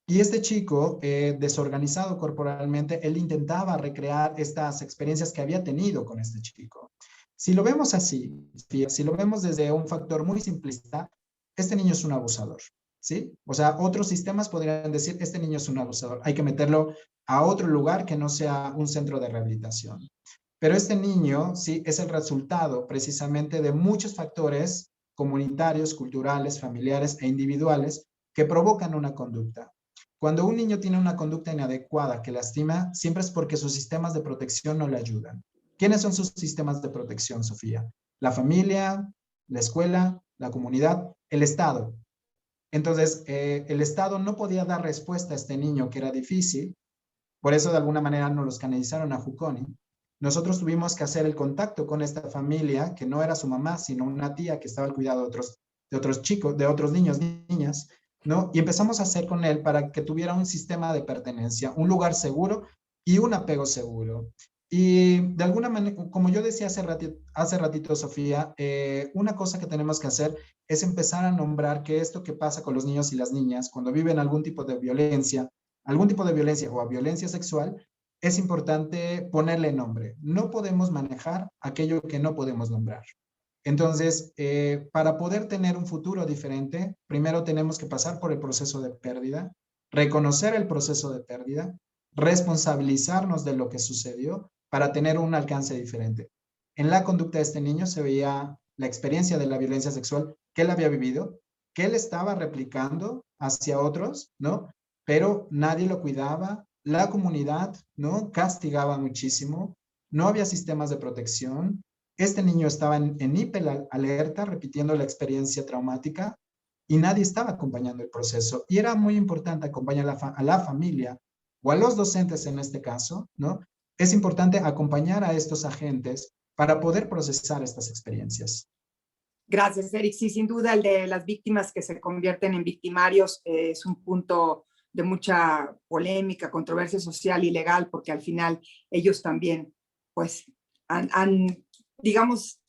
Y este chico, desorganizado corporalmente, él intentaba recrear estas experiencias que había tenido con este chico. Si lo vemos así, si lo vemos desde un factor muy simplista, este niño es un abusador. ¿sí? O sea, otros sistemas podrían decir, este niño es un abusador, hay que meterlo a otro lugar que no sea un centro de rehabilitación. Pero este niño, sí, es el resultado precisamente de muchos factores comunitarios, culturales, familiares e individuales que provocan una conducta. Cuando un niño tiene una conducta inadecuada que lastima, siempre es porque sus sistemas de protección no le ayudan. ¿Quiénes son sus sistemas de protección, Sofía? La familia, la escuela, la comunidad, el Estado. Entonces, el Estado no podía dar respuesta a este niño que era difícil, por eso de alguna manera nos los canalizaron a Juconi. Nosotros tuvimos que hacer el contacto con esta familia, que no era su mamá, sino una tía que estaba al cuidado de otros chicos, de otros niños, niñas, ¿no? Y empezamos a hacer con él para que tuviera un sistema de pertenencia, un lugar seguro y un apego seguro. Y de alguna manera, como yo decía hace ratito, Sofía, una cosa que tenemos que hacer es empezar a nombrar que esto que pasa con los niños y las niñas cuando viven algún tipo de violencia o a violencia sexual, es importante ponerle nombre. No podemos manejar aquello que no podemos nombrar. Entonces, para poder tener un futuro diferente, primero tenemos que pasar por el proceso de pérdida, reconocer el proceso de pérdida, responsabilizarnos de lo que sucedió para tener un alcance diferente. En la conducta de este niño se veía la experiencia de la violencia sexual que él había vivido, que él estaba replicando hacia otros, ¿no? Pero nadie lo cuidaba, la comunidad, ¿no? Castigaba muchísimo, no había sistemas de protección, este niño estaba en hiperalerta, repitiendo la experiencia traumática, y nadie estaba acompañando el proceso. Y era muy importante acompañar a la familia o a los docentes en este caso, ¿no? Es importante acompañar a estos agentes para poder procesar estas experiencias. Gracias, Eric. Sí, sin duda el de las víctimas que se convierten en victimarios es un punto de mucha polémica, controversia social y legal, porque al final ellos también, pues, digamos,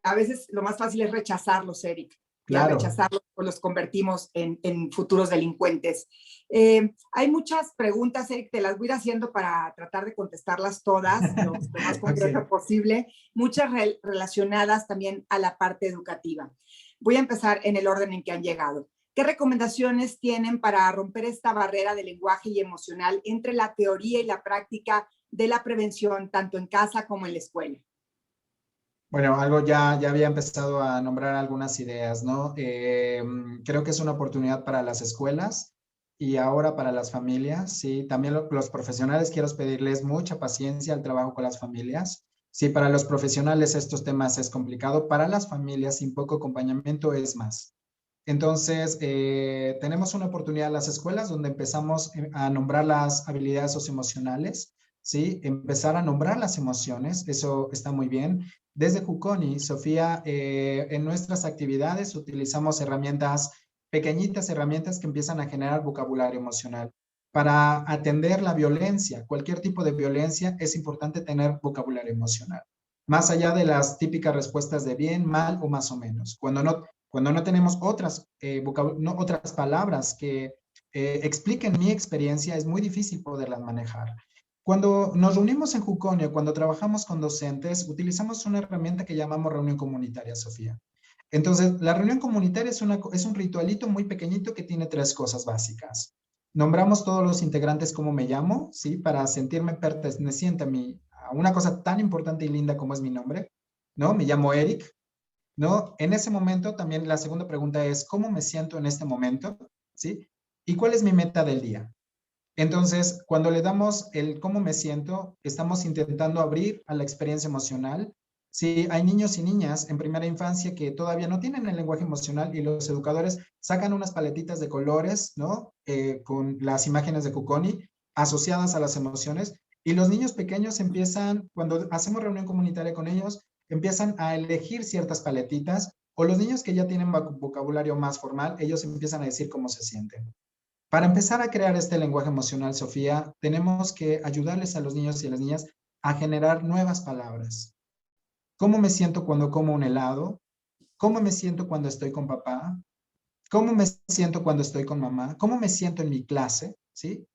a veces lo más fácil es rechazarlos, Eric. Y al Claro. rechazarlos, pues los convertimos en futuros delincuentes. Hay muchas preguntas, Eric, te las voy a ir haciendo para tratar de contestarlas todas, lo más concreto Okay. posible. Muchas relacionadas también a la parte educativa. Voy a empezar en el orden en que han llegado. ¿Qué recomendaciones tienen para romper esta barrera de lenguaje y emocional entre la teoría y la práctica de la prevención, tanto en casa como en la escuela? Bueno, algo ya había empezado a nombrar algunas ideas, ¿no? Creo que es una oportunidad para las escuelas y ahora para las familias, ¿sí? También los profesionales quiero pedirles mucha paciencia al trabajo con las familias. Sí, para los profesionales estos temas es complicado, para las familias sin poco acompañamiento es más. Entonces, tenemos una oportunidad en las escuelas donde empezamos a nombrar las habilidades socioemocionales, ¿sí? Empezar a nombrar las emociones, eso está muy bien. Desde Juconi, Sofía, en nuestras actividades utilizamos herramientas, pequeñitas herramientas que empiezan a generar vocabulario emocional. Para atender la violencia, cualquier tipo de violencia, es importante tener vocabulario emocional. Más allá de las típicas respuestas de bien, mal o más o menos. Cuando no tenemos otras palabras que expliquen mi experiencia, es muy difícil poderlas manejar. Cuando nos reunimos en Juconio, cuando trabajamos con docentes, utilizamos una herramienta que llamamos reunión comunitaria, Sofía. Entonces, la reunión comunitaria es un ritualito muy pequeñito que tiene 3 cosas básicas. Nombramos todos los integrantes como me llamo, ¿sí? Para sentirme perteneciente a una cosa tan importante y linda como es mi nombre, ¿no? Me llamo Eric, ¿no? En ese momento también la segunda pregunta es, ¿cómo me siento en este momento? ¿Sí? ¿Y cuál es mi meta del día? Entonces, cuando le damos el cómo me siento, estamos intentando abrir a la experiencia emocional. Sí, hay niños y niñas en primera infancia que todavía no tienen el lenguaje emocional y los educadores sacan unas paletitas de colores, ¿no? Con las imágenes de Cuconi asociadas a las emociones. Y los niños pequeños empiezan, cuando hacemos reunión comunitaria con ellos, empiezan a elegir ciertas paletitas, o los niños que ya tienen vocabulario más formal, ellos empiezan a decir cómo se sienten. Para empezar a crear este lenguaje emocional, Sofía, tenemos que ayudarles a los niños y a las niñas a generar nuevas palabras. ¿Cómo me siento cuando como un helado? ¿Cómo me siento cuando estoy con papá? ¿Cómo me siento cuando estoy con mamá? ¿Cómo me siento en mi clase? ¿Sí?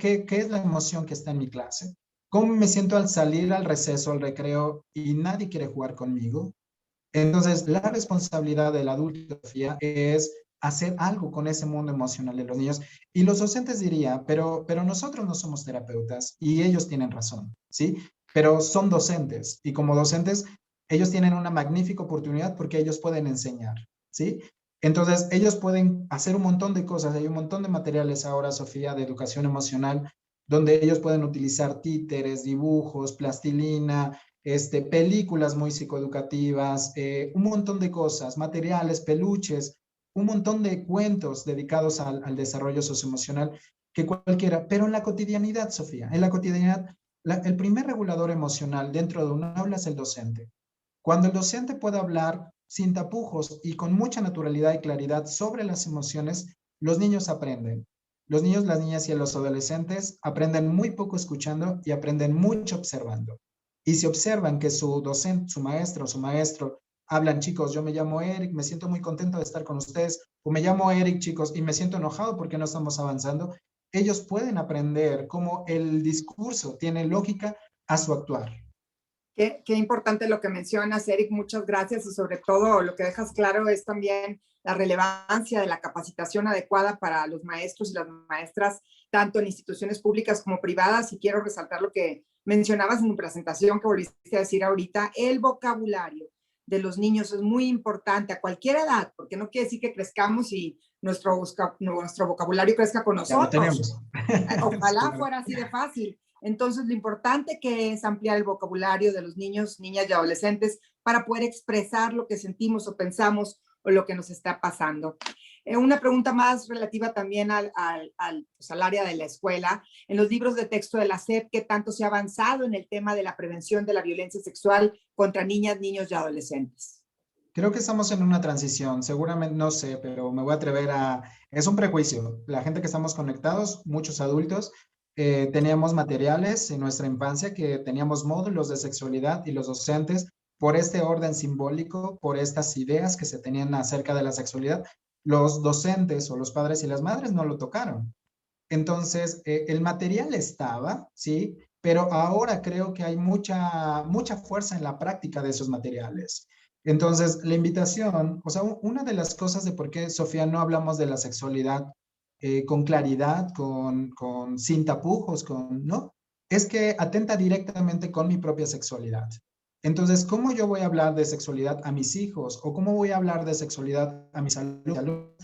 ¿Qué es la emoción que está en mi clase? ¿Cómo me siento al salir al receso, al recreo y nadie quiere jugar conmigo? Entonces, la responsabilidad del adulto, Sofía, es hacer algo con ese mundo emocional de los niños. Y los docentes dirían, pero nosotros no somos terapeutas y ellos tienen razón, ¿sí? Pero son docentes y como docentes ellos tienen una magnífica oportunidad porque ellos pueden enseñar, ¿sí? Entonces, ellos pueden hacer un montón de cosas. Hay un montón de materiales ahora, Sofía, de educación emocional, donde ellos pueden utilizar títeres, dibujos, plastilina, películas muy psicoeducativas, un montón de cosas, materiales, peluches, un montón de cuentos dedicados al desarrollo socioemocional que cualquiera, pero en la cotidianidad, Sofía, en la cotidianidad, el primer regulador emocional dentro de un aula es el docente. Cuando el docente puede hablar sin tapujos y con mucha naturalidad y claridad sobre las emociones, los niños aprenden. Los niños, las niñas y los adolescentes aprenden muy poco escuchando y aprenden mucho observando. Y si observan que su docente, su maestro o su maestro hablan, chicos, yo me llamo Eric, me siento muy contento de estar con ustedes, o me llamo Eric, chicos, y me siento enojado porque no estamos avanzando, ellos pueden aprender cómo el discurso tiene lógica a su actuar. Qué importante lo que mencionas, Eric, muchas gracias y sobre todo lo que dejas claro es también la relevancia de la capacitación adecuada para los maestros y las maestras, tanto en instituciones públicas como privadas, y quiero resaltar lo que mencionabas en tu presentación que volviste a decir ahorita, el vocabulario de los niños es muy importante a cualquier edad, porque no quiere decir que crezcamos y nuestro vocabulario crezca con Ya lo nosotros. tenemos. Ojalá Claro. fuera así de fácil. Entonces, lo importante que es ampliar el vocabulario de los niños, niñas y adolescentes para poder expresar lo que sentimos o pensamos o lo que nos está pasando. Una pregunta más relativa también pues, al área de la escuela. En los libros de texto de la SEP, ¿qué tanto se ha avanzado en el tema de la prevención de la violencia sexual contra niñas, niños y adolescentes? Creo que estamos en una transición, seguramente no sé, pero me voy a atrever a... Es un prejuicio. La gente que estamos conectados, muchos adultos, teníamos materiales en nuestra infancia que teníamos módulos de sexualidad y los docentes, por este orden simbólico, por estas ideas que se tenían acerca de la sexualidad, los docentes o los padres y las madres no lo tocaron. Entonces, el material estaba, ¿sí? Pero ahora creo que hay mucha fuerza en la práctica de esos materiales. Entonces, la invitación, o sea, una de las cosas de por qué, Sofía, no hablamos de la sexualidad con claridad, sin tapujos, ¿no? Es que atenta directamente con mi propia sexualidad. Entonces, ¿cómo yo voy a hablar de sexualidad a mis hijos? ¿O cómo voy a hablar de sexualidad a mis alumnos?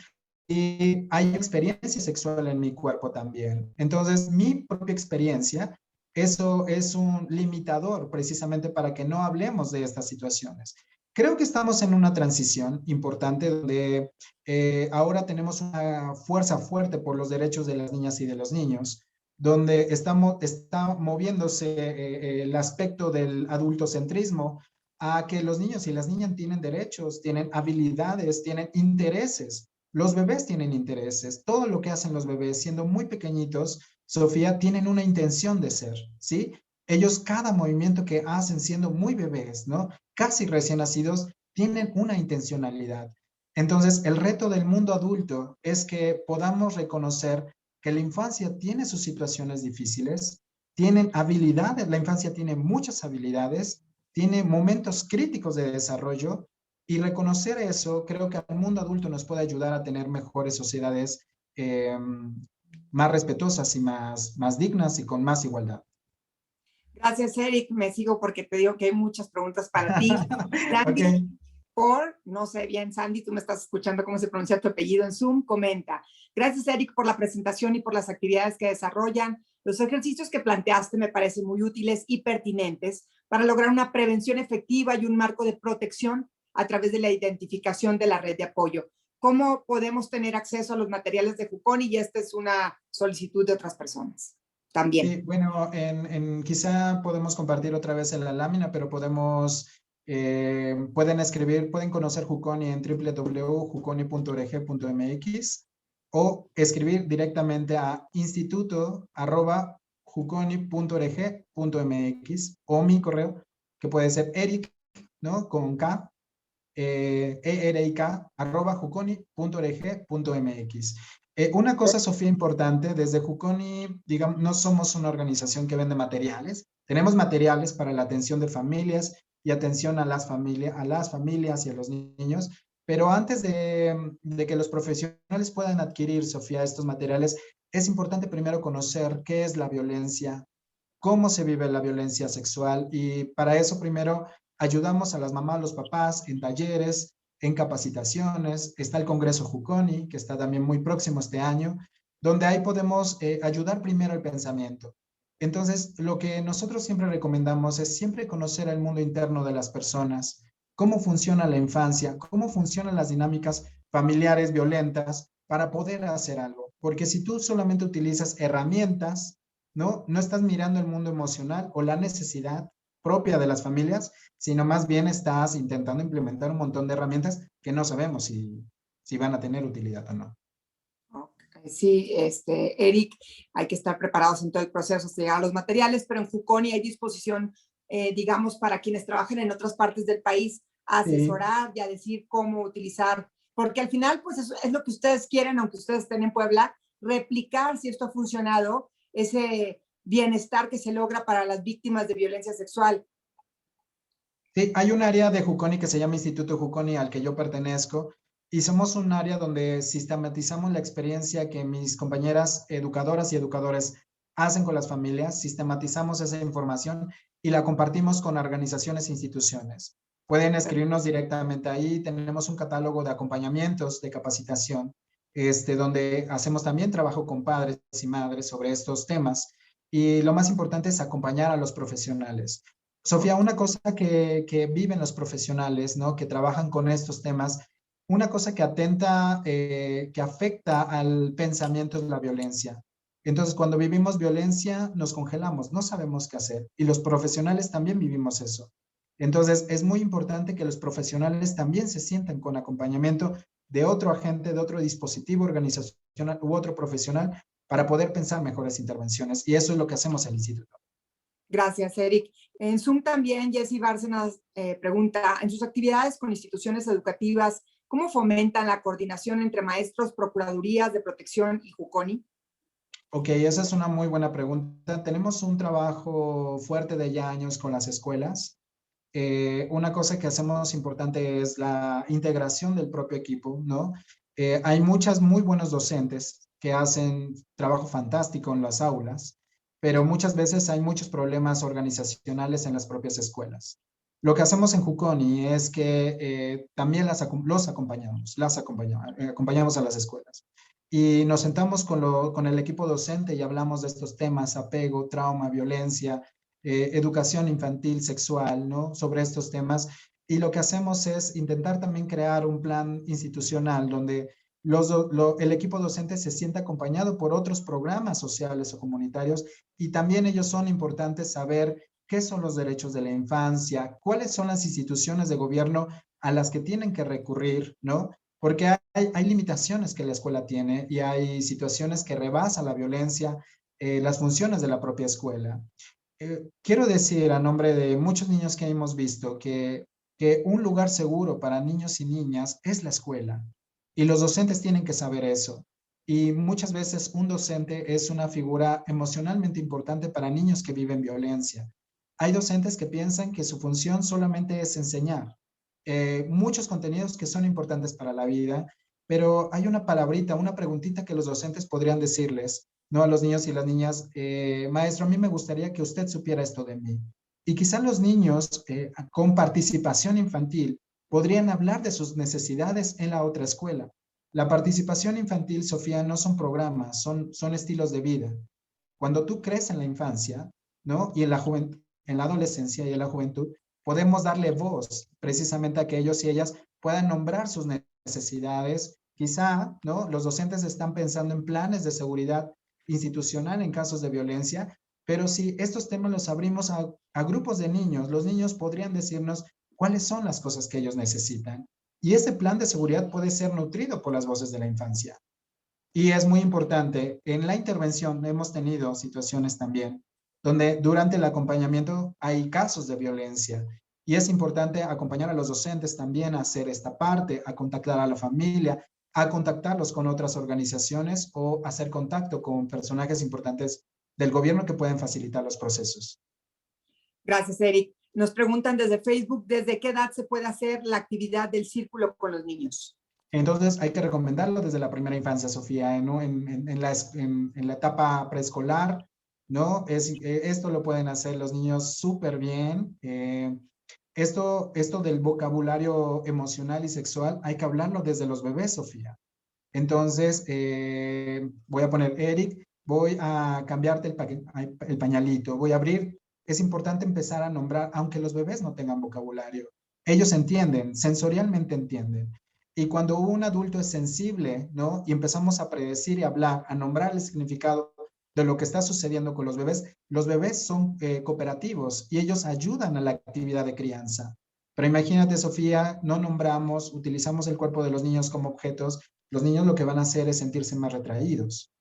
Y hay experiencia sexual en mi cuerpo también. Entonces, mi propia experiencia, eso es un limitador precisamente para que no hablemos de estas situaciones. Creo que estamos en una transición importante donde ahora tenemos una fuerza fuerte por los derechos de las niñas y de los niños, donde está moviéndose el aspecto del adultocentrismo a que los niños y las niñas tienen derechos, tienen habilidades, tienen intereses. Los bebés tienen intereses. Todo lo que hacen los bebés, siendo muy pequeñitos, Sofía, tienen una intención de ser, ¿sí? Ellos, cada movimiento que hacen siendo muy bebés, ¿no? Casi recién nacidos, tienen una intencionalidad. Entonces, el reto del mundo adulto es que podamos reconocer que la infancia tiene sus situaciones difíciles, tienen habilidades, la infancia tiene muchas habilidades, tiene momentos críticos de desarrollo, y reconocer eso, creo que al mundo adulto nos puede ayudar a tener mejores sociedades más respetuosas y más dignas y con más igualdad. Gracias, Eric. Me sigo porque te digo que hay muchas preguntas para ti. Sandy, Okay. no sé bien, Sandy, tú me estás escuchando cómo se pronuncia tu apellido en Zoom, comenta. Gracias, Eric, por la presentación y por las actividades que desarrollan. Los ejercicios que planteaste me parecen muy útiles y pertinentes para lograr una prevención efectiva y un marco de protección a través de la identificación de la red de apoyo. ¿Cómo podemos tener acceso a los materiales de Juconi? Y esta es una solicitud de otras personas también. Sí, bueno, quizá podemos compartir otra vez en la lámina, pero pueden conocer Juconi en www.juconi.org.mx o escribir directamente a instituto@juconi.org.mx o mi correo, que puede ser Eric, ¿no? Con K, erik@juconi.org.mx. Una cosa, Sofía, importante, desde Juconi, digamos, no somos una organización que vende materiales. Tenemos materiales para la atención de familias y atención a las familias y a los niños, Pero antes de que los profesionales puedan adquirir, Sofía, estos materiales, es importante primero conocer qué es la violencia, cómo se vive la violencia sexual, y para eso primero ayudamos a las mamás, los papás en talleres, en capacitaciones. Está el Congreso Juconi, que está también muy próximo este año, donde ahí podemos ayudar primero el pensamiento. Entonces, lo que nosotros siempre recomendamos es siempre conocer el mundo interno de las personas, cómo funciona la infancia, cómo funcionan las dinámicas familiares violentas para poder hacer algo. Porque si tú solamente utilizas herramientas, ¿no? No estás mirando el mundo emocional o la necesidad propia de las familias, sino más bien estás intentando implementar un montón de herramientas que no sabemos si van a tener utilidad o no. Sí, Eric, hay que estar preparados en todo el proceso hasta llegar a los materiales, pero en Juconi hay disposición, digamos, para quienes trabajen en otras partes del país, a asesorar y a decir cómo utilizar, porque al final, pues eso es lo que ustedes quieren, aunque ustedes estén en Puebla, replicar si esto ha funcionado, ese bienestar que se logra para las víctimas de violencia sexual. Sí, hay un área de Juconi que se llama Instituto Juconi al que yo pertenezco, y somos un área donde sistematizamos la experiencia que mis compañeras educadoras y educadores hacen con las familias, sistematizamos esa información y la compartimos con organizaciones e instituciones. Pueden escribirnos directamente ahí. Tenemos un catálogo de acompañamientos, de capacitación, donde hacemos también trabajo con padres y madres sobre estos temas. Y lo más importante es acompañar a los profesionales. Sofía, una cosa que viven los profesionales, ¿no? Que trabajan con estos temas, una cosa que atenta, que afecta al pensamiento es la violencia. Entonces, cuando vivimos violencia, nos congelamos, no sabemos qué hacer. Y los profesionales también vivimos eso. Entonces, es muy importante que los profesionales también se sientan con acompañamiento de otro agente, de otro dispositivo organizacional u otro profesional para poder pensar mejores intervenciones. Y eso es lo que hacemos en el instituto. Gracias, Eric. En Zoom también Jessy Bárcenas pregunta, en sus actividades con instituciones educativas, ¿cómo fomentan la coordinación entre maestros, procuradurías de protección y Juconi? Ok, esa es una muy buena pregunta. Tenemos un trabajo fuerte de ya años con las escuelas. Una cosa que hacemos importante es la integración del propio equipo, ¿no? Hay muchas muy buenos docentes que hacen trabajo fantástico en las aulas, pero muchas veces hay muchos problemas organizacionales en las propias escuelas. Lo que hacemos en Juconi es que también los acompañamos, acompañamos a las escuelas. Y nos sentamos con el equipo docente y hablamos de estos temas: apego, trauma, violencia, educación infantil, sexual, ¿no? Sobre estos temas. Y lo que hacemos es intentar también crear un plan institucional donde el equipo docente se sienta acompañado por otros programas sociales o comunitarios, y también ellos son importantes saber qué son los derechos de la infancia, cuáles son las instituciones de gobierno a las que tienen que recurrir, ¿no? Porque hay limitaciones que la escuela tiene y hay situaciones que rebasan la violencia, las funciones de la propia escuela. Quiero decir a nombre de muchos niños que hemos visto que un lugar seguro para niños y niñas es la escuela, y los docentes tienen que saber eso. Y muchas veces un docente es una figura emocionalmente importante para niños que viven violencia. Hay docentes que piensan que su función solamente es enseñar muchos contenidos que son importantes para la vida, pero hay una palabrita, una preguntita que los docentes podrían decirles, ¿no? A los niños y las niñas: maestro, a mí me gustaría que usted supiera esto de mí. Y quizá los niños con participación infantil podrían hablar de sus necesidades en la otra escuela. La participación infantil, Sofía, no son programas, son estilos de vida. Cuando tú creces en la infancia, ¿no? Y en la juventud, en la adolescencia y en la juventud, podemos darle voz precisamente a que ellos y ellas puedan nombrar sus necesidades. Quizá, ¿no? Los docentes están pensando en planes de seguridad institucional en casos de violencia, pero si estos temas los abrimos a grupos de niños, los niños podrían decirnos cuáles son las cosas que ellos necesitan. Y ese plan de seguridad puede ser nutrido por las voces de la infancia. Y es muy importante, en la intervención hemos tenido situaciones también donde durante el acompañamiento hay casos de violencia, y es importante acompañar a los docentes también a hacer esta parte, a contactar a la familia, a contactarlos con otras organizaciones o hacer contacto con personajes importantes del gobierno que pueden facilitar los procesos. Gracias, Eric. Nos preguntan desde Facebook, ¿desde qué edad se puede hacer la actividad del círculo con los niños? Entonces hay que recomendarlo desde la primera infancia, Sofía, ¿no? En la etapa preescolar, ¿no? Esto lo pueden hacer los niños súper bien. Esto del vocabulario emocional y sexual, hay que hablarlo desde los bebés, Sofía. Entonces, voy a poner, Eric, voy a cambiarte el pañalito, voy a abrir. Es importante empezar a nombrar, aunque los bebés no tengan vocabulario. Ellos entienden, sensorialmente entienden. Y cuando un adulto es sensible, ¿no? Y empezamos a predecir y hablar, a nombrar el significado de lo que está sucediendo con los bebés son cooperativos y ellos ayudan a la actividad de crianza. Pero imagínate, Sofía, no nombramos, utilizamos el cuerpo de los niños como objetos, los niños lo que van a hacer es sentirse más retraídos.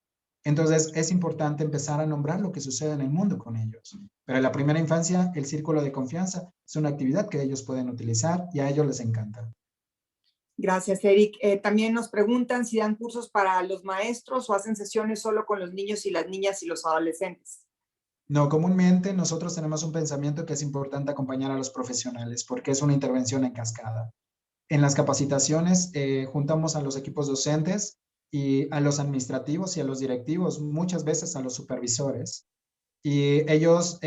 Entonces, es importante empezar a nombrar lo que sucede en el mundo con ellos. Pero en la primera infancia, el círculo de confianza es una actividad que ellos pueden utilizar y a ellos les encanta. Gracias, Eric. También nos preguntan si dan cursos para los maestros o hacen sesiones solo con los niños y las niñas y los adolescentes. No, comúnmente nosotros tenemos un pensamiento que es importante acompañar a los profesionales porque es una intervención en cascada. En las capacitaciones juntamos a los equipos docentes y a los administrativos y a los directivos, muchas veces a los supervisores. Y ellos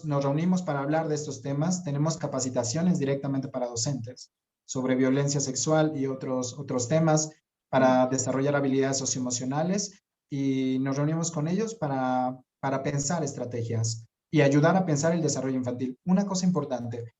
nos reunimos para hablar de estos temas. Tenemos capacitaciones directamente para docentes sobre violencia sexual y otros temas para desarrollar habilidades socioemocionales y nos reunimos con ellos para pensar estrategias y ayudar a pensar el desarrollo infantil. Una cosa importante,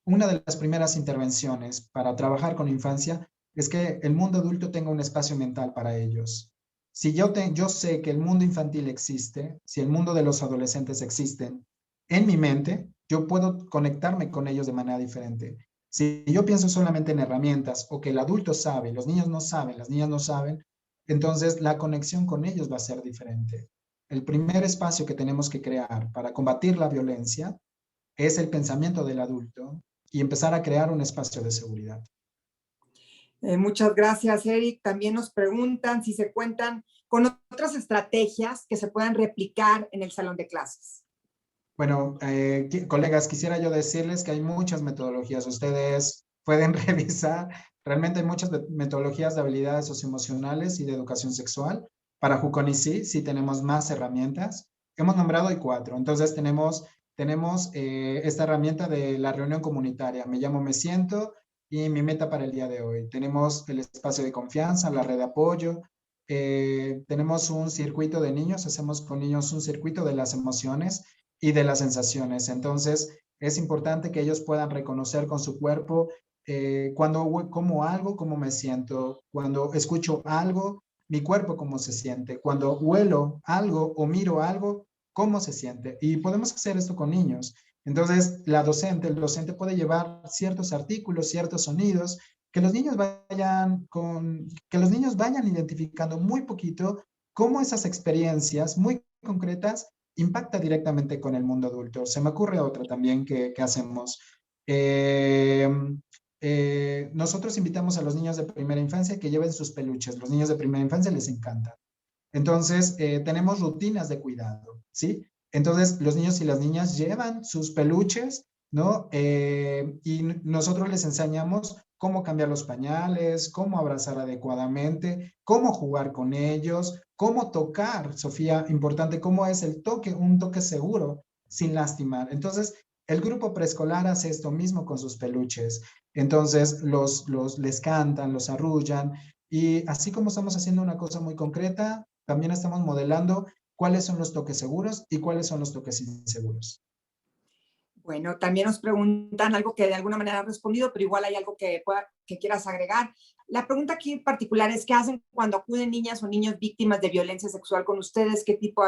una de las primeras intervenciones para trabajar con infancia es que el mundo adulto tenga un espacio mental para ellos. Si yo sé que el mundo infantil existe, si el mundo de los adolescentes existen, en mi mente, yo puedo conectarme con ellos de manera diferente. Si yo pienso solamente en herramientas o que el adulto sabe, los niños no saben, las niñas no saben, entonces la conexión con ellos va a ser diferente. El primer espacio que tenemos que crear para combatir la violencia es el pensamiento del adulto y empezar a crear un espacio de seguridad. Muchas gracias, Eric. También nos preguntan si se cuentan con otras estrategias que se puedan replicar en el salón de clases. Bueno, colegas, quisiera yo decirles que hay muchas metodologías. Ustedes pueden revisar. Realmente hay muchas metodologías de habilidades socioemocionales y de educación sexual. Para Juconi sí tenemos más herramientas. Hemos nombrado hoy 4. Entonces tenemos esta herramienta de la reunión comunitaria. Me llamo, me siento y mi meta para el día de hoy. Tenemos el espacio de confianza, la red de apoyo. Tenemos un circuito de niños. Hacemos con niños un circuito de las emociones y de las sensaciones. Entonces, es importante que ellos puedan reconocer con su cuerpo cuando como algo, cómo me siento, cuando escucho algo, mi cuerpo cómo se siente, cuando huelo algo o miro algo, cómo se siente. Y podemos hacer esto con niños. Entonces, el docente puede llevar ciertos artículos, ciertos sonidos, que los niños vayan identificando muy poquito cómo esas experiencias muy concretas impacta directamente con el mundo adulto. Se me ocurre otra también que hacemos. Nosotros invitamos a los niños de primera infancia que lleven sus peluches. Los niños de primera infancia les encanta. Entonces, tenemos rutinas de cuidado, ¿sí? Entonces, los niños y las niñas llevan sus peluches, ¿no? Y nosotros les enseñamos cómo cambiar los pañales, cómo abrazar adecuadamente, cómo jugar con ellos, cómo tocar, Sofía, importante, cómo es el toque, un toque seguro, sin lastimar. Entonces, el grupo preescolar hace esto mismo con sus peluches. Entonces, les cantan, los arrullan, y así como estamos haciendo una cosa muy concreta, también estamos modelando cuáles son los toques seguros y cuáles son los toques inseguros. Bueno, también nos preguntan algo que de alguna manera has respondido, pero igual hay algo que quieras agregar. La pregunta aquí en particular es, ¿qué hacen cuando acuden niñas o niños víctimas de violencia sexual con ustedes? ¿Qué tipo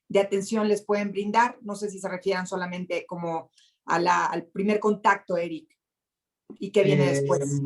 de atención les pueden brindar? No sé si se refieran solamente como al primer contacto, Eric. ¿Y qué viene después?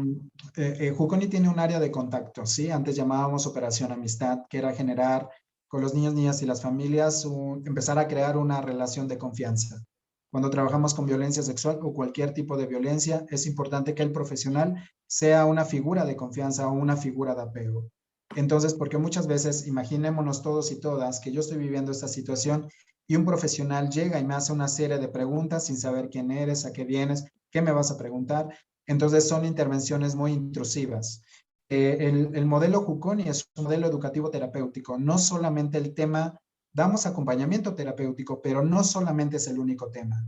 Juconi tiene un área de contacto, ¿sí? Antes llamábamos Operación Amistad, que era generar con los niños, niñas y las familias, empezar a crear una relación de confianza. Cuando trabajamos con violencia sexual o cualquier tipo de violencia, es importante que el profesional sea una figura de confianza o una figura de apego. Entonces, porque muchas veces, imaginémonos todos y todas que yo estoy viviendo esta situación y un profesional llega y me hace una serie de preguntas sin saber quién eres, a qué vienes, qué me vas a preguntar. Entonces son intervenciones muy intrusivas. El modelo Juconi es un modelo educativo terapéutico, no solamente el tema, damos acompañamiento terapéutico, pero no solamente es el único tema.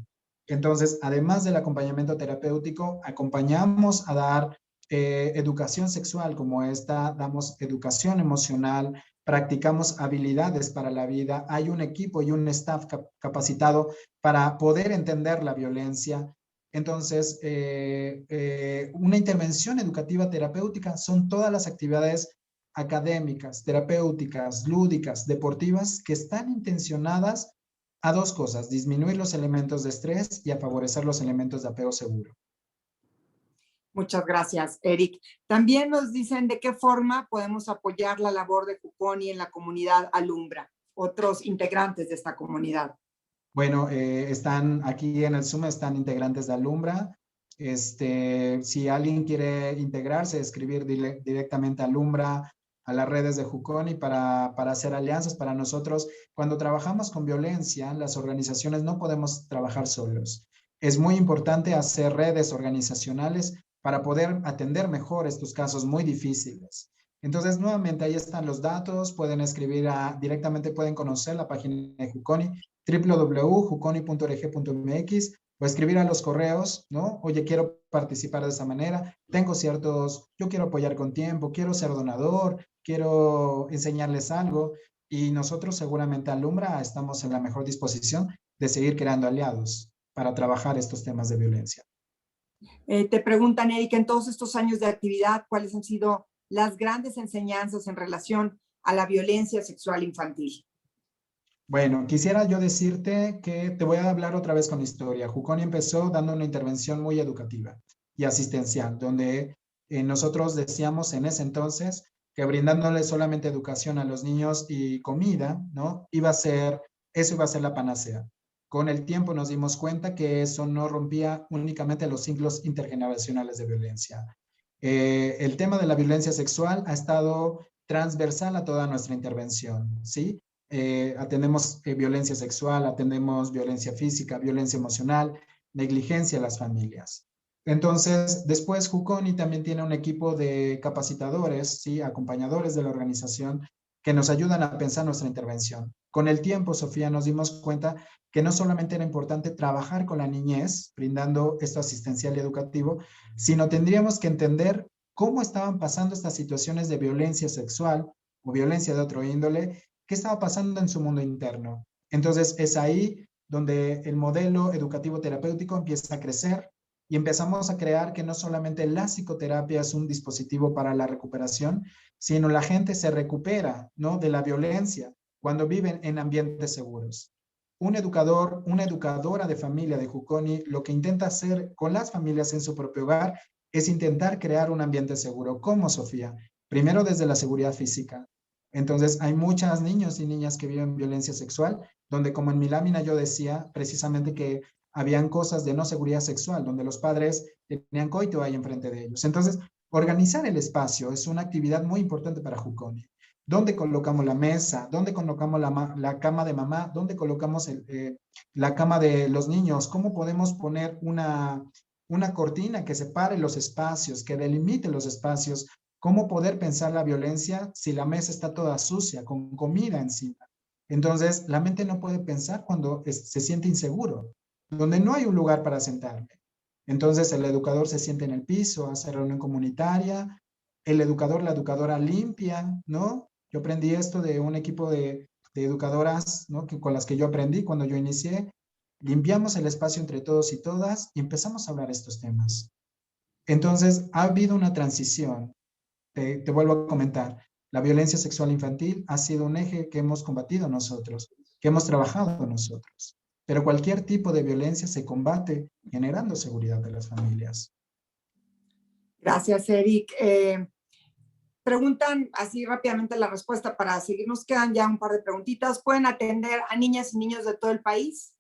Entonces, además del acompañamiento terapéutico, acompañamos a dar educación sexual como esta, damos educación emocional, practicamos habilidades para la vida, hay un equipo y un staff capacitado para poder entender la violencia. Entonces, una intervención educativa terapéutica son todas las actividades académicas, terapéuticas, lúdicas, deportivas que están intencionadas a dos cosas: disminuir los elementos de estrés y a favorecer los elementos de apego seguro. Muchas gracias, Eric. También nos dicen de qué forma podemos apoyar la labor de Juconi en la comunidad Alumbra, otros integrantes de esta comunidad. Bueno, están aquí en el Zoom, están integrantes de Alumbra. Si alguien quiere integrarse, escribir directamente a Alumbra, a las redes de Juconi para hacer alianzas. Para nosotros, cuando trabajamos con violencia, las organizaciones no podemos trabajar solos. Es muy importante hacer redes organizacionales para poder atender mejor estos casos muy difíciles. Entonces, nuevamente, ahí están los datos, pueden escribir directamente, pueden conocer la página de Juconi, www.juconi.org.mx, o escribir a los correos, ¿no? Oye, quiero participar de esa manera, yo quiero apoyar con tiempo, quiero ser donador, quiero enseñarles algo, y nosotros seguramente Alumbra estamos en la mejor disposición de seguir creando aliados para trabajar estos temas de violencia. Te preguntan, Eric, en todos estos años de actividad, ¿cuáles han sido las grandes enseñanzas en relación a la violencia sexual infantil? Bueno, quisiera yo decirte que te voy a hablar otra vez con historia. Juconi empezó dando una intervención muy educativa y asistencial, donde nosotros decíamos en ese entonces que brindándole solamente educación a los niños y comida, ¿no? Eso iba a ser la panacea. Con el tiempo nos dimos cuenta que eso no rompía únicamente los ciclos intergeneracionales de violencia. El tema de la violencia sexual ha estado transversal a toda nuestra intervención, ¿sí? Atendemos violencia sexual, atendemos violencia física, violencia emocional, negligencia a las familias. Entonces, después Juconi también tiene un equipo de capacitadores, ¿sí? Acompañadores de la organización que nos ayudan a pensar nuestra intervención. Con el tiempo, Sofía, nos dimos cuenta que no solamente era importante trabajar con la niñez, brindando esto asistencial y educativo, sino tendríamos que entender cómo estaban pasando estas situaciones de violencia sexual o violencia de otro índole, qué estaba pasando en su mundo interno. Entonces, es ahí donde el modelo educativo terapéutico empieza a crecer y empezamos a crear que no solamente la psicoterapia es un dispositivo para la recuperación, sino la gente se recupera, ¿no? De la violencia cuando viven en ambientes seguros. Un educador, una educadora de familia de Juconi, lo que intenta hacer con las familias en su propio hogar es intentar crear un ambiente seguro. ¿Cómo, Sofía? Primero desde la seguridad física. Entonces, hay muchos niños y niñas que viven violencia sexual, donde como en mi lámina yo decía precisamente que habían cosas de no seguridad sexual, donde los padres tenían coito ahí enfrente de ellos. Entonces, organizar el espacio es una actividad muy importante para Juconi. ¿Dónde colocamos la mesa? ¿Dónde colocamos la cama de mamá? ¿Dónde colocamos la cama de los niños? ¿Cómo podemos poner una cortina que separe los espacios, que delimite los espacios? ¿Cómo poder pensar la violencia si la mesa está toda sucia, con comida encima? Entonces, la mente no puede pensar cuando se siente inseguro, donde no hay un lugar para sentarme. Entonces, el educador se siente en el piso, hace reunión comunitaria, el educador, la educadora limpia, ¿no? Yo aprendí esto de un equipo de educadoras, ¿no? Con las que yo aprendí cuando yo inicié. Limpiamos el espacio entre todos y todas y empezamos a hablar estos temas. Entonces, ha habido una transición. Te vuelvo a comentar, la violencia sexual infantil ha sido un eje que hemos combatido nosotros, que hemos trabajado nosotros. Pero cualquier tipo de violencia se combate generando seguridad de las familias. Gracias, Eric. Preguntan así rápidamente la respuesta para seguir. Nos quedan ya un par de preguntitas. ¿Pueden atender a niñas y niños de todo el país?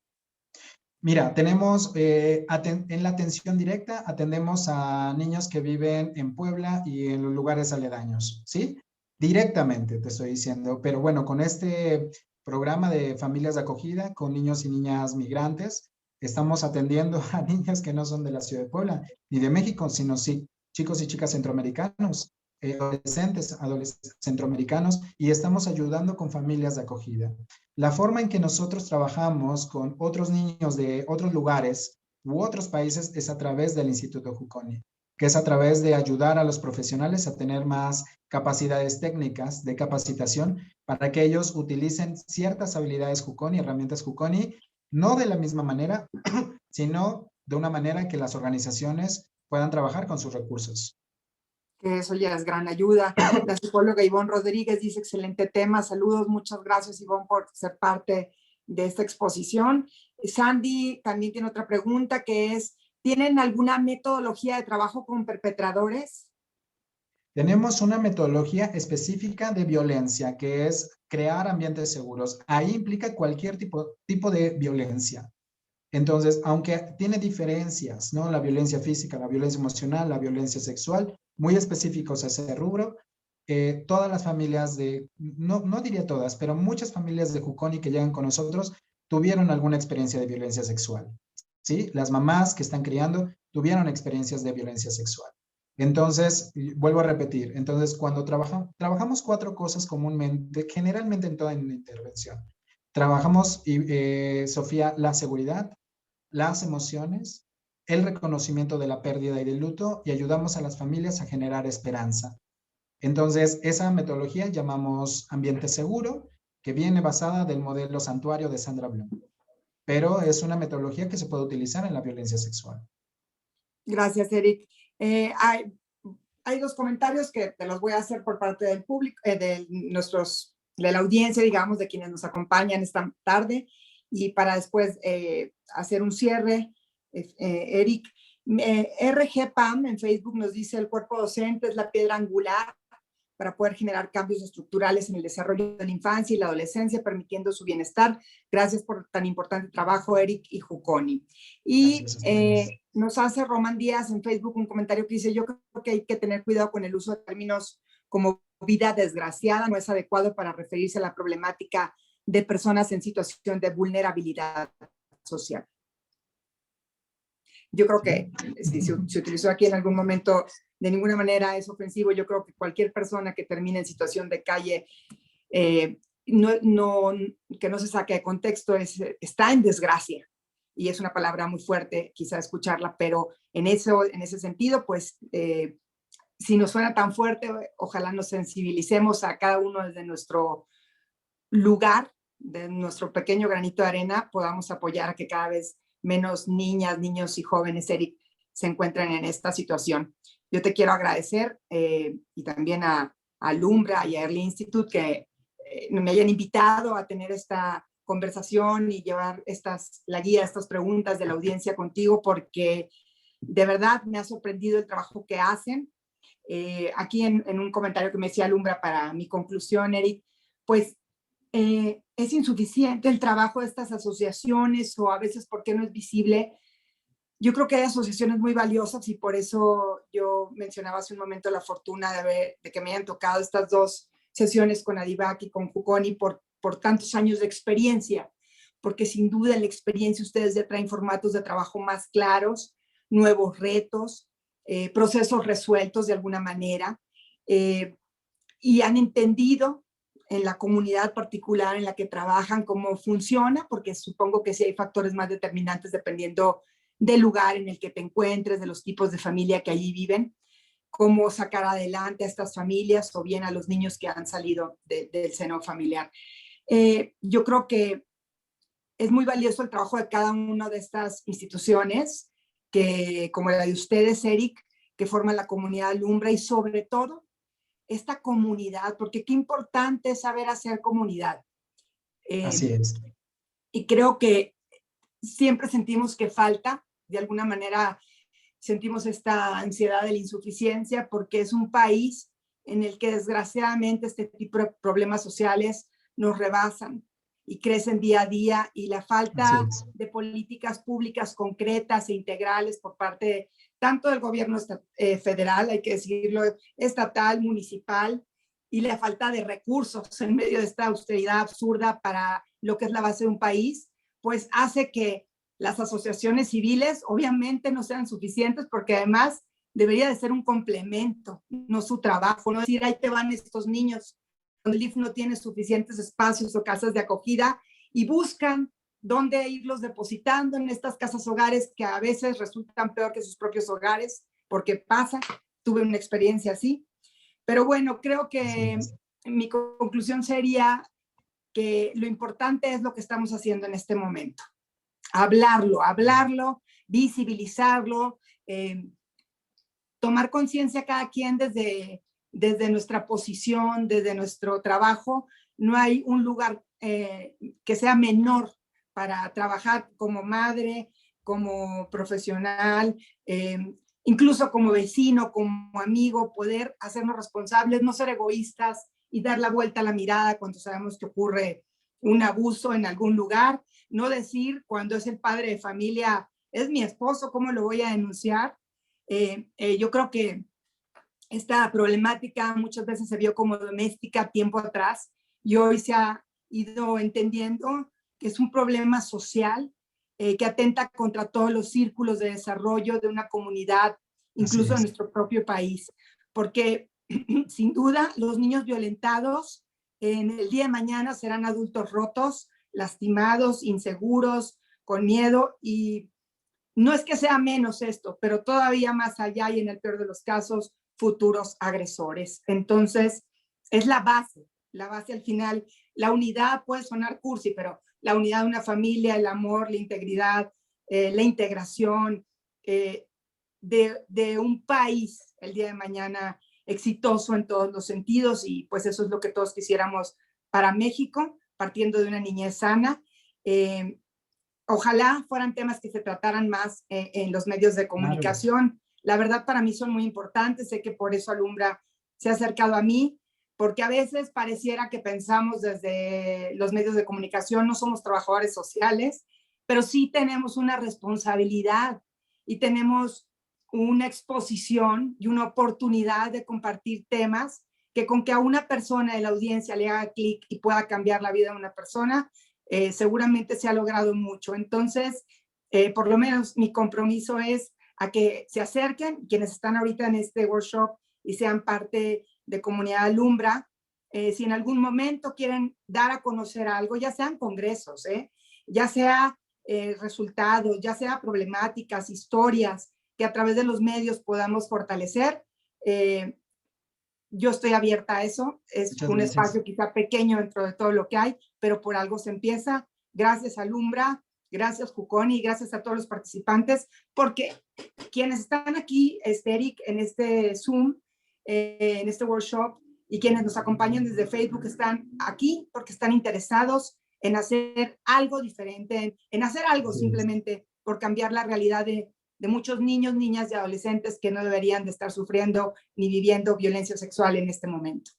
Mira, tenemos en la atención directa, atendemos a niños que viven en Puebla y en los lugares aledaños, ¿sí? Directamente te estoy diciendo, pero bueno, con este programa de familias de acogida con niños y niñas migrantes. Estamos atendiendo a niños que no son de la ciudad de Puebla ni de México, sino sí, chicos y chicas centroamericanos, adolescentes centroamericanos, y estamos ayudando con familias de acogida. La forma en que nosotros trabajamos con otros niños de otros lugares u otros países es a través del Instituto Juconi, que es a través de ayudar a los profesionales a tener más capacidades técnicas de capacitación para que ellos utilicen ciertas habilidades Juconi, herramientas Juconi, no de la misma manera, sino de una manera que las organizaciones puedan trabajar con sus recursos. Que eso ya es gran ayuda. La psicóloga Ivonne Rodríguez dice, excelente tema, saludos, muchas gracias Ivonne por ser parte de esta exposición. Sandy también tiene otra pregunta que es, ¿tienen alguna metodología de trabajo con perpetradores? Tenemos una metodología específica de violencia, que es crear ambientes seguros. Ahí implica cualquier tipo de violencia. Entonces, aunque tiene diferencias, ¿no? La violencia física, la violencia emocional, la violencia sexual, muy específicos a ese rubro, todas las familias no diría todas, pero muchas familias de Juconi que llegan con nosotros tuvieron alguna experiencia de violencia sexual, ¿sí? Las mamás que están criando tuvieron experiencias de violencia sexual. Entonces, vuelvo a repetir, entonces cuando trabajamos 4 cosas comúnmente, generalmente en toda intervención. Trabajamos, Sofía, la seguridad, las emociones, el reconocimiento de la pérdida y del luto, y ayudamos a las familias a generar esperanza. Entonces, esa metodología llamamos ambiente seguro, que viene basada del modelo santuario de Sandra Bloom, pero es una metodología que se puede utilizar en la violencia sexual. Gracias, Eric. Hay 2 comentarios que te los voy a hacer por parte del público, de la audiencia, digamos, de quienes nos acompañan esta tarde, y para después hacer un cierre. Eric, RG PAM en Facebook nos dice, el cuerpo docente es la piedra angular para poder generar cambios estructurales en el desarrollo de la infancia y la adolescencia, permitiendo su bienestar. Gracias por tan importante trabajo, Eric y Juconi. Y nos hace Román Díaz en Facebook un comentario que dice, yo creo que hay que tener cuidado con el uso de términos como vida desgraciada, no es adecuado para referirse a la problemática de personas en situación de vulnerabilidad social. Yo creo que si se utilizó aquí en algún momento, de ninguna manera es ofensivo. Yo creo que cualquier persona que termine en situación de calle, que no se saque de contexto, está en desgracia. Y es una palabra muy fuerte, quizá escucharla, pero en ese sentido, pues, si nos suena tan fuerte, ojalá nos sensibilicemos a cada uno desde nuestro lugar, de nuestro pequeño granito de arena, podamos apoyar a que cada vez menos niñas, niños y jóvenes, Eric, se encuentren en esta situación. Yo te quiero agradecer y también a Lumbra y a Early Institute que me hayan invitado a tener esta conversación y llevar la guía, estas preguntas de la audiencia contigo, porque de verdad me ha sorprendido el trabajo que hacen. Aquí en un comentario que me decía Lumbra para mi conclusión, Eric, pues es insuficiente el trabajo de estas asociaciones, o a veces porque no es visible. Yo creo que hay asociaciones muy valiosas, y por eso yo mencionaba hace un momento la fortuna de que me hayan tocado estas 2 sesiones con Adivac y con Juconi por tantos años de experiencia, porque sin duda en la experiencia ustedes ya traen formatos de trabajo más claros, nuevos retos, procesos resueltos de alguna manera, y han entendido en la comunidad particular en la que trabajan cómo funciona, porque supongo que sí hay factores más determinantes dependiendo del lugar en el que te encuentres, de los tipos de familia que allí viven, cómo sacar adelante a estas familias o bien a los niños que han salido del seno familiar. Yo creo que es muy valioso el trabajo de cada una de estas instituciones, que, como la de ustedes, Eric, que forman la comunidad Lumbra, y sobre todo esta comunidad, porque qué importante es saber hacer comunidad. Así es. Y creo que siempre sentimos que falta, de alguna manera sentimos esta ansiedad de la insuficiencia, porque es un país en el que desgraciadamente este tipo de problemas sociales nos rebasan y crecen día a día, y la falta de políticas públicas concretas e integrales por parte tanto del gobierno federal, hay que decirlo, estatal, municipal, y la falta de recursos en medio de esta austeridad absurda para lo que es la base de un país, pues hace que las asociaciones civiles obviamente no sean suficientes, porque además debería de ser un complemento, no su trabajo, no decir, ahí te van estos niños, cuando el DIF no tiene suficientes espacios o casas de acogida, y buscan dónde irlos depositando en estas casas hogares que a veces resultan peor que sus propios hogares, porque pasa, tuve una experiencia así. Pero bueno, creo que mi conclusión sería que lo importante es lo que estamos haciendo en este momento. Hablarlo, visibilizarlo, tomar conciencia cada quien desde nuestra posición, desde nuestro trabajo. No hay un lugar que sea menor para trabajar como madre, como profesional, incluso como vecino, como amigo, poder hacernos responsables, no ser egoístas y dar la vuelta a la mirada cuando sabemos que ocurre un abuso en algún lugar, no decir cuando es el padre de familia, es mi esposo, ¿cómo lo voy a denunciar? Yo creo que esta problemática muchas veces se vio como doméstica tiempo atrás y hoy se ha ido entendiendo que es un problema social que atenta contra todos los círculos de desarrollo de una comunidad, incluso de nuestro propio país. Porque sin duda los niños violentados en el día de mañana serán adultos rotos, lastimados, inseguros, con miedo, y no es que sea menos esto, pero todavía más allá y en el peor de los casos, futuros agresores. Entonces, es la base al final. La unidad puede sonar cursi, pero la unidad de una familia, el amor, la integridad, la integración de un país el día de mañana exitoso en todos los sentidos, y pues eso es lo que todos quisiéramos para México, partiendo de una niñez sana. Ojalá fueran temas que se trataran más en los medios de comunicación. Claro. La verdad, para mí son muy importantes. Sé que por eso Alumbra se ha acercado a mí, porque a veces pareciera que pensamos desde los medios de comunicación, no somos trabajadores sociales, pero sí tenemos una responsabilidad y tenemos una exposición y una oportunidad de compartir temas que con que a una persona de la audiencia le haga clic y pueda cambiar la vida de una persona, seguramente se ha logrado mucho. Entonces, por lo menos mi compromiso es a que se acerquen quienes están ahorita en este workshop y sean parte de Comunidad Alumbra. Si en algún momento quieren dar a conocer algo, ya sean congresos, ya sea resultados, ya sea problemáticas, historias, que a través de los medios podamos fortalecer, yo estoy abierta a eso. Es un espacio quizá pequeño dentro de todo lo que hay, pero por algo se empieza. Gracias Alumbra, gracias Juconi, gracias a todos los participantes, porque quienes están aquí, Eric, en este Zoom, en este workshop, y quienes nos acompañan desde Facebook están aquí porque están interesados en hacer algo diferente, en hacer algo simplemente por cambiar la realidad de muchos niños, niñas y adolescentes que no deberían de estar sufriendo ni viviendo violencia sexual en este momento.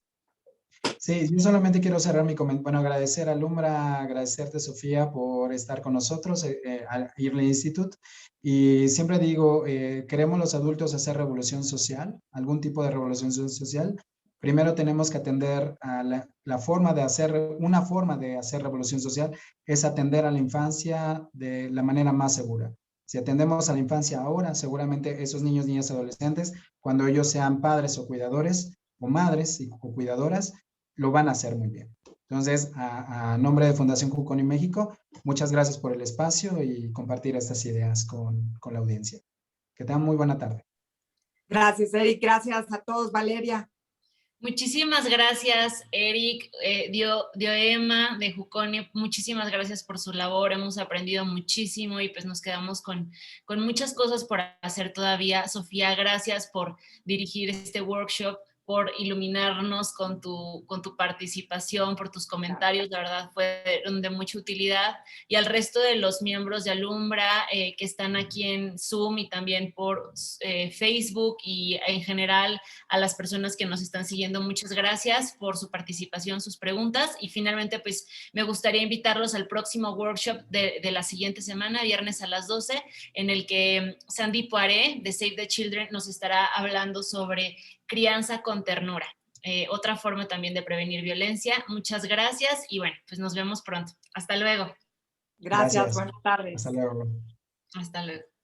Sí, yo solamente quiero cerrar mi comentario. Bueno, agradecer a Alumbra, agradecerte, Sofía, por estar con nosotros, al Early Institute. Y siempre digo, queremos los adultos hacer revolución social, algún tipo de revolución social. Primero tenemos que atender a una forma de hacer revolución social es atender a la infancia de la manera más segura. Si atendemos a la infancia ahora, seguramente esos niños, niñas, adolescentes, cuando ellos sean padres o cuidadores, o madres o cuidadoras, lo van a hacer muy bien. Entonces, a nombre de Fundación Juconi México, muchas gracias por el espacio y compartir estas ideas con la audiencia. Que tengan muy buena tarde. Gracias, Eric. Gracias a todos, Valeria. Muchísimas gracias, Eric, Dioema de Juconi, muchísimas gracias por su labor, hemos aprendido muchísimo y pues nos quedamos con muchas cosas por hacer todavía. Sofía, gracias por dirigir este workshop, por iluminarnos con tu participación, por tus comentarios, la verdad fueron de mucha utilidad. Y al resto de los miembros de Alumbra que están aquí en Zoom y también por Facebook y en general a las personas que nos están siguiendo, muchas gracias por su participación, sus preguntas. Y finalmente, pues me gustaría invitarlos al próximo workshop de la siguiente semana, viernes a las 12, en el que Sandy Poiré de Save the Children nos estará hablando sobre crianza con ternura. otra forma también de prevenir violencia. Muchas gracias y bueno, pues nos vemos pronto. Hasta luego. Gracias. Buenas tardes. Hasta luego. Hasta luego.